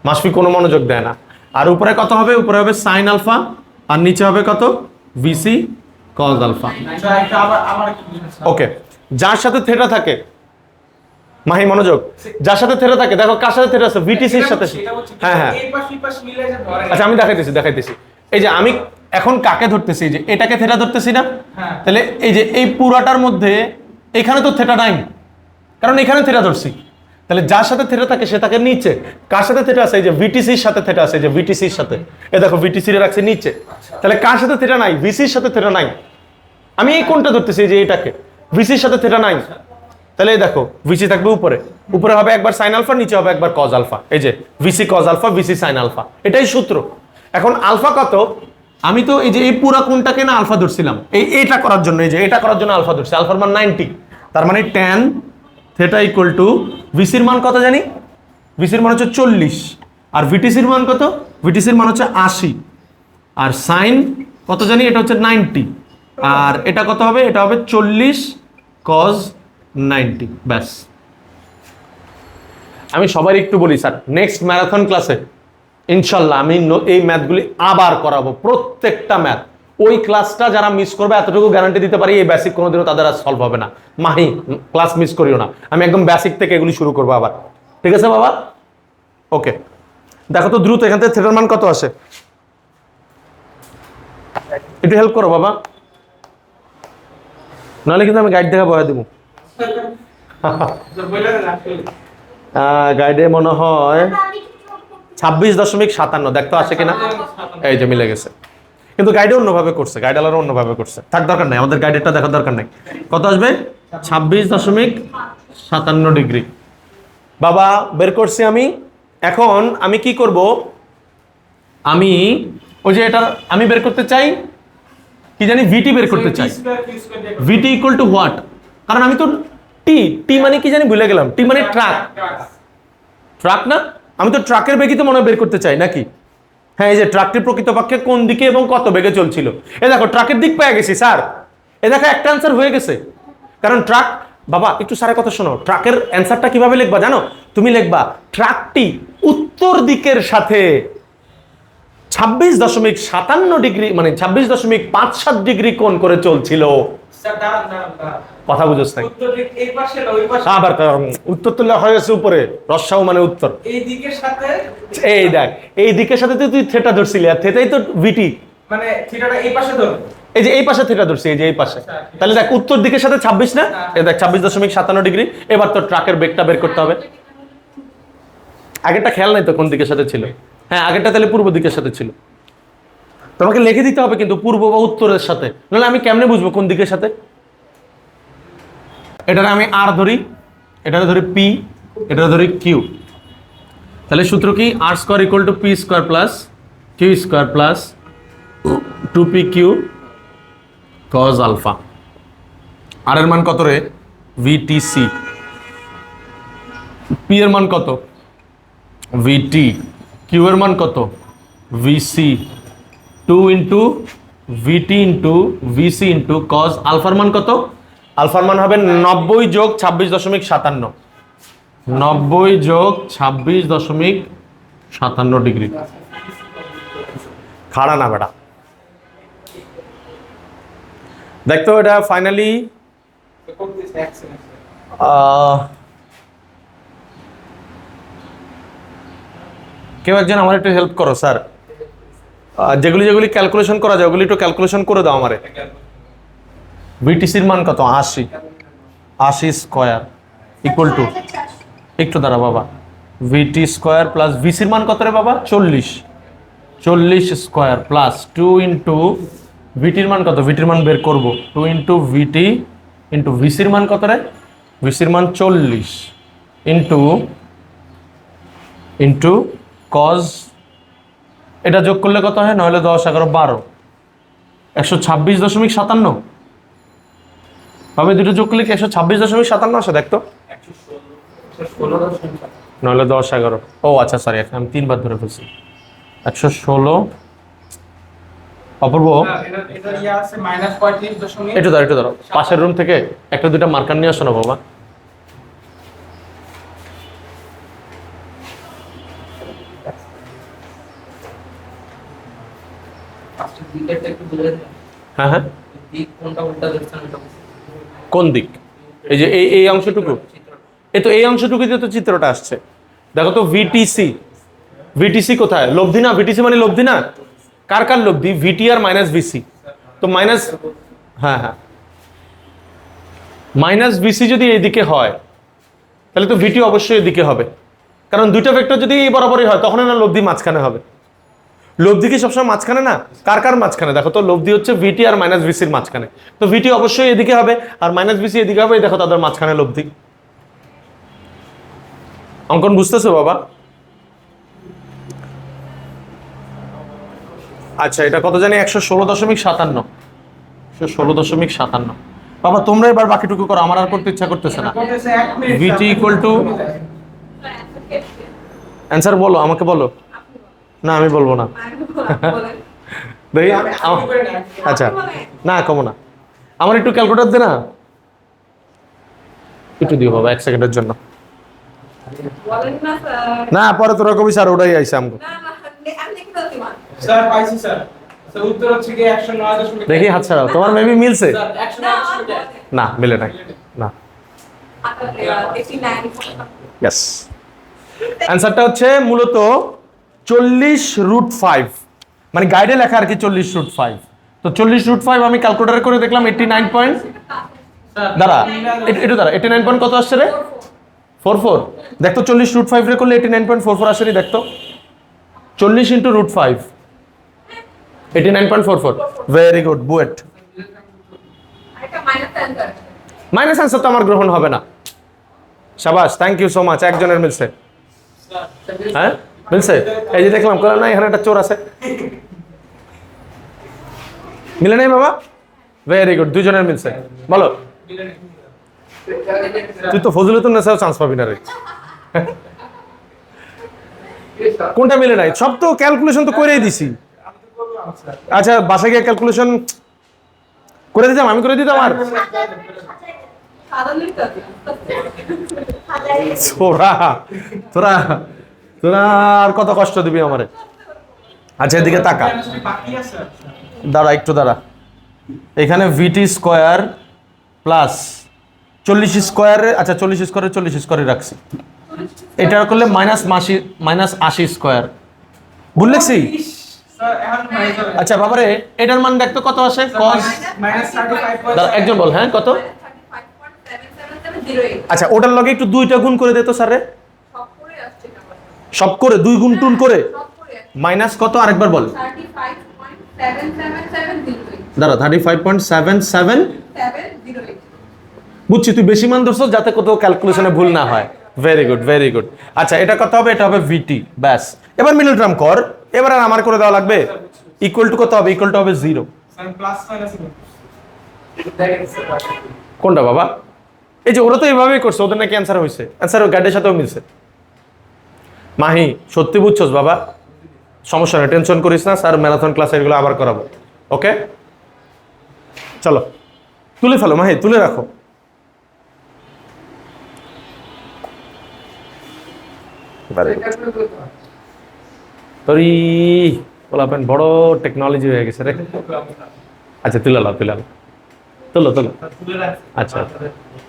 Speaker 1: মাসফি কোনো মনোযোগ দেয় না। আর উপরে কত হবে? উপরে হবে সাইন আলফা, আর নিচে হবে কত? VC cos alpha. ওকে, যার সাথে থিটা থাকে, মাহি মনোযোগ, যার সাথে থিটা থাকে, দেখো কার সাথে থিটা আছে? ভিটিসির সাথে। হ্যাঁ আচ্ছা আমি দেখাইতেছি। এই যে আমি এখন কাকে ধরতেছি? যে এটাকে থিটা ধরতেছি না? তাহলে এই যে এই পুরাটার মধ্যে এখানে তো থিটা নাই, কারণ এখানে থিটা ধরছি। তাহলে যার সাথে থিটা থাকে সে থাকে নিচে। কার সাথে থিটা আছে? এই যে ভিটিসির সাথে থিটা আছে, যে ভিটিসির সাথে, এই দেখো ভিটিসির রাখছে নিচে। তাহলে কার সাথে থিটা নাই? ভিসির সাথে থিটা নাই। আমি এই কোণটা ধরতেছি, যে এটাকে, ভিসির সাথে থিটা নাই। তাহলে এই দেখো ভিসি থাকবে উপরে হবে একবার সাইন আলফা, নিচে হবে একবার কজ আলফা। এই যে VC cos alpha, VC sine alpha, এটাই সূত্র। এখন আলফা কত? আমি তো এই যে এই পুরা কোণটাকে না আলফা ধরছিলাম, এটা করার জন্য, এই যে এটা করার জন্য আলফা ধরছি। আলফার মান 90, তার মানে ট্যান থিটা ইকুয়াল টু ভিসির মান কত জানি? ভিসির মান হচ্ছে 40। আর ভিটিসির মান কত? ভিটিসির মান হচ্ছে 80, আর সাইন কত জানি, এটা হচ্ছে 90, আর এটা কত হবে? এটা হবে 40 cos 90। ব্যাস। আমি সবাই একটু বলি স্যার, নেক্সট ম্যারাথন ক্লাসে ইনশাল্লাহ আমি এই ম্যাথগুলি আবার করাবো, প্রত্যেকটা ম্যাথ। ওই ক্লাসটা যারা মিস করবে এতটুকু গ্যারান্টি দিতে পারি, এই বেসিক কোনোদিনও তাদের আর সলভ হবে না। মাহি, ক্লাস মিস করিও না, আমি একদম বেসিক থেকে এগুলি শুরু করবো আবার। ঠিক আছে বাবা? ওকে, দেখো তো দ্রুত এখান থেকে থিটার মান কত আসে, একটু হেল্প করো বাবা, নাহলে কিন্তু আমি গাইড দেখা বয়া দেবো। গাইডে মনে হয় 26.57, দেখতো আসে কিনা। এই যে মিলে গেছে, কিন্তু গাইডে অন্যভাবে করছে, গাইড আলাদা অন্যভাবে করছে, থাক দরকার নাই, আমাদের গাইডেরটা দেখার দরকার নাই। কত আসবে? 26.57 ডিগ্রি বাবা বের করছি আমি। এখন আমি কি করব, আমি ওই যে এটা আমি বের করতে চাই, কি জানি ভিটি বের করতে চাই। VT equal to what? কারণ আমি তো টি মানে কি জানি ভুলে গেলাম, টি মানে ট্রাক, ট্রাক না? আমি তো ট্রাকের বেগই তো মনে হয় বের করতে চাই নাকি? হ্যাঁ, এই যে ট্রাকটি প্রকৃতপক্ষে কোন দিকে এবং কত বেগে চলছিল, এ দেখো ট্রাকের দিক পেয়ে গেছি স্যার। এ দেখো একটা অ্যান্সার হয়ে গেছে, কারণ ট্রাক, বাবা একটু স্যারের কথা শোনো, ট্রাকের অ্যান্সারটা কিভাবে লিখবা জানো? তুমি লিখবা ট্রাকটি উত্তর দিকের সাথে 26.57 ডিগ্রি, মানে 26.57 ডিগ্রি কোণ করে চলছিল। কথা বুঝোস নাই? আবার উত্তর তো হয়ে গেছে উপরে, রসাও মানে উত্তর,
Speaker 2: এই দিকের সাথে,
Speaker 1: এই দেখ এই দিকের সাথে তুই থেটা ধরছিলি, আর থেটাই তো ভিটি,
Speaker 2: মানে থিটাটা এই পাশে ধরো,
Speaker 1: এই যে এই পাশে থেটা ধরছি, এই যে এই পাশে। তাহলে দেখ উত্তর দিকের সাথে 26 না, এই দেখ 26.57 ডিগ্রি। এবার তো ট্রাকের বেগটা বের করতে হবে। আগেরটা খেয়াল নাই তো কোন দিকের সাথে ছিল? হ্যাঁ, আগেরটা তাহলে পূর্ব দিকের সাথে ছিল। তোমাকে লিখে দিতে হবে কিন্তু পূর্ব বা উত্তরের সাথে, নাহলে আমি কেমনে বুঝবো কোন দিকের সাথে? এটার আমি আর ধরি, এটার ধরি পি, এটার ধরি কিউ। তাহলে সূত্র কি? R square equal to P square plus Q square plus 2pq cos alpha. আর এর মান কত রে? ভিটিসি। পি এর মান কত? ভিটি। কিউ এর মান কত? ভিসি। 2 ইন্টু ভিটি ইন্টু ভিসি ইন্টু কজ আলফার মান কত? আলফার মান হবে 90 যোগ 26.57, 90 যোগ 26.57 ডিগ্রি। খাড়া না বেটা, দেখতো এটা ফাইনালি কেউ একজন আমার একটু হেল্প করো স্যার, যেগুলি যেগুলি ক্যালকুলেশন করা যায় ওগুলি একটু ক্যালকুলেশন করে দাও আমারে। ভিটিসির মান কত? 80 স্কোয়ার ইকুয়াল টু, একটু দাঁড়া বাবা, ভিটি স্কোয়ার প্লাস ভিসির মান কত রে বাবা? 40 স্কোয়ার প্লাস 2 ইন্টু ভিটির মান কত? ভিটির মান বের করবো, 2 ইন্টু ভিটি ইন্টু ভিসির মান কত রে? ভিসির মান 40 ইন্টু ইন্টু কজ, এটা যোগ করলে কত হয়? নইলে 10 11 12, 126.57 ভাবে, দুটো যোগ করলে কি 126.57 আসে? দেখতো, নইলে 10 11, ও আচ্ছা সরি, আমি 3 বার ধরে ফেলছি। 116 অপূর্ব, একটু ধরো পাশের রুম থেকে একটা দুটা মার্কার নিয়ে আসো না বাবা। হ্যাঁ হ্যাঁ, কোন দিক? এই যে এই অংশটুকু, এই তো এই অংশটুকু দিয়ে তো চিত্রটা আসছে। দেখো তো ভিটিসি, ভিটিসি কোথায়? লব্ধি না? ভিটিসি মানে লব্ধি না? কার কার লব্ধি? ভিটি আর মাইনাস ভিসি। তো মাইনাস, হ্যাঁ হ্যাঁ, মাইনাস ভিসি যদি এইদিকে হয় তাহলে তো ভিটি অবশ্যই এদিকে হবে, কারণ দুইটা ভেক্টর যদি এই বরাবরই হয় তখন না লব্ধি মাঝখানে হবে। লব্ধি কি সবসময় মাঝখানে না? কার কার মাঝখানে? দেখো তো লব্ধি হচ্ছে ভিটি আর মাইনাস ভিসির মাঝখানে, তো ভিটি অবশ্যই এদিকে হবে আর মাইনাস ভিসি এদিকে হবে। দেখো তাদের মাঝখানে লব্ধি। অঙ্কন বুঝতেছো বাবা? আচ্ছা, এটা কত জানি? 116.57, 116.57 বাবা। তোমরা এবার বাকিটুকু করো, আমার আর করতে ইচ্ছা করতেছে না। ভিটি ইকুয়াল টু, অ্যান্সার বলো, আমাকে বলো। না আমি বলবো না
Speaker 3: বলেন।
Speaker 1: দেখি
Speaker 2: আমি করে না
Speaker 1: আচ্ছা না কমো না আমার একটু ক্যালকুলেটর দে না একটু দিও বাবা 1 সেকেন্ডের জন্য
Speaker 3: বলেন না স্যার।
Speaker 1: না পরে তোরা কবি স্যার ওটাই আইসা আমগো
Speaker 3: না না আমি লিখে ফেলছি মান।
Speaker 2: স্যার পাইছি স্যার স্যার উত্তর হচ্ছে কি 109.8
Speaker 1: দেখি হাত ছাড়াও তোমার মেবি মিলছে
Speaker 2: স্যার
Speaker 3: না
Speaker 2: 109.8
Speaker 1: না মিলে নাই না
Speaker 3: দেখি 9
Speaker 1: ইয়েস অ্যান্সারটা হচ্ছে মূলত 40√5 মানে গাইডে লেখা আর কি 40√5 তো 40√5 আমি ক্যালকুলেটর করে দেখলাম 89 পয়েন্ট দাঁড়া একটু দাঁড়া 89 পয়েন্ট কত আসছে রে 44 দেখতো 40√5 রে করলে 89.44 আসেনি দেখতো 40 ইন্টু √5 89.44 ভেরি গুড বুয়েট
Speaker 3: আরেকটা মাইনাস অ্যান্সার।
Speaker 1: মাইনাস অ্যান্সার তো আমার গ্রহণ হবে না শাবাশ থ্যাংক ইউ সো মাচ একজনের মিলছে হ্যাঁ মিলছে এই যে দেখলাম কলাম না এখানে একটা চোর আছে মিলে নাই বাবা ভেরি গুড দুজনের মিলছে বলো তুই তো ফজলুতুন নেসাও চান্স পাবি না রে কোনটা মিলে নাই সব তো ক্যালকুলেশন তো করেই দিছি আচ্ছা বাসায় গিয়ে ক্যালকুলেশন করে দিতাম আমি করে দিতাম আর
Speaker 3: সাদা লিখতে হবে।
Speaker 1: তোরা তোরা তোরা আর কত কষ্ট দিবি আমারে আচ্ছা এদিকে তাকা
Speaker 2: বাকি আছে
Speaker 1: দাঁড়া একটু দাঁড়া এখানে ভিটি স্কোয়ার প্লাস 40 স্কোয়ারে আচ্ছা 40 স্কোয়ারে 40 স্কোয়ারে রাখছি এটা করলে -80 স্কোয়ার ভুল লিখছি
Speaker 2: স্যার এখন হয়ে যাবে
Speaker 1: আচ্ছা বাবারে এটার মান দেখতো কত আসে cos
Speaker 2: -35.
Speaker 1: দাঁড়া একজন বল হ্যাঁ কত
Speaker 3: 35.7708
Speaker 1: আচ্ছা ওটার লগে একটু দুইটা গুণ করে দে তো স্যার রে
Speaker 3: সব করে আসছে না
Speaker 1: সব করে দুই গুণ টুন করে
Speaker 3: সব করে
Speaker 1: মাইনাস কত আরেকবার বল
Speaker 3: 35.7778
Speaker 1: দাঁড়া 35.77
Speaker 3: 708
Speaker 1: বুঝছি তুই বেশি মান ধরছো যাতে কত ক্যালকুলেশনে ভুল না হয় ভেরি গুড ভেরি গুড আচ্ছা এটা কত হবে এটা হবে ভিটি ব্যাস এবার মিডল টার্ম কর এবার আর আমার করে দেওয়া লাগবে ইকুয়াল টু কত হবে ইকুয়াল টু হবে 0
Speaker 2: স্যার প্লাস মাইনাস
Speaker 1: কোনটা বাবা এই যে ওরা তো এইভাবেই করছে ওদের নাকি অ্যান্সার হয়েছে অ্যান্সার গাইডের সাথেও মিলছে মাহি সত্যি বুঝছস বাবা সমস্যা নেই টেনশন করিস না স্যার ম্যারাথন ক্লাস এগুলো আবার করাবো ওকে চলো তুলে ফেলো মাহি তুলে রাখো তোরই বলাপেন বড় টেকনোলজি হয়ে গেছে রে আচ্ছা তুলে লাও তোলো আচ্ছা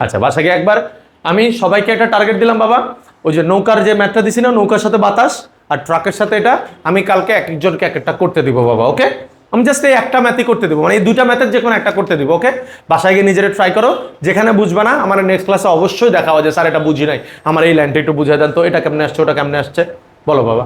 Speaker 1: আচ্ছা বাসা গিয়ে একবার আমি সবাইকে একটা টার্গেট দিলাম বাবা ওই যে নৌকার যে ম্যাথটা দিছি না নৌকার সাথে বাতাস আর ট্রাকের সাথে এটা আমি কালকে এক একজনকে এক একটা করতে দিব বাবা ওকে আমি জাস্ট এই একটা ম্যাথই করতে দিব মানে এই দুইটা ম্যাথের যে কোনো একটা করতে দিব ওকে বাসায় গিয়ে নিজেরা ট্রাই করো যেখানে বুঝবা না আমার নেক্সট ক্লাসে অবশ্যই দেখা হয় যে স্যার এটা বুঝি নাই আমার এই লাইনটা একটু বুঝিয়ে দেন তো এটা কেমনে আসছে ওটা কেমনে আসছে বলো বাবা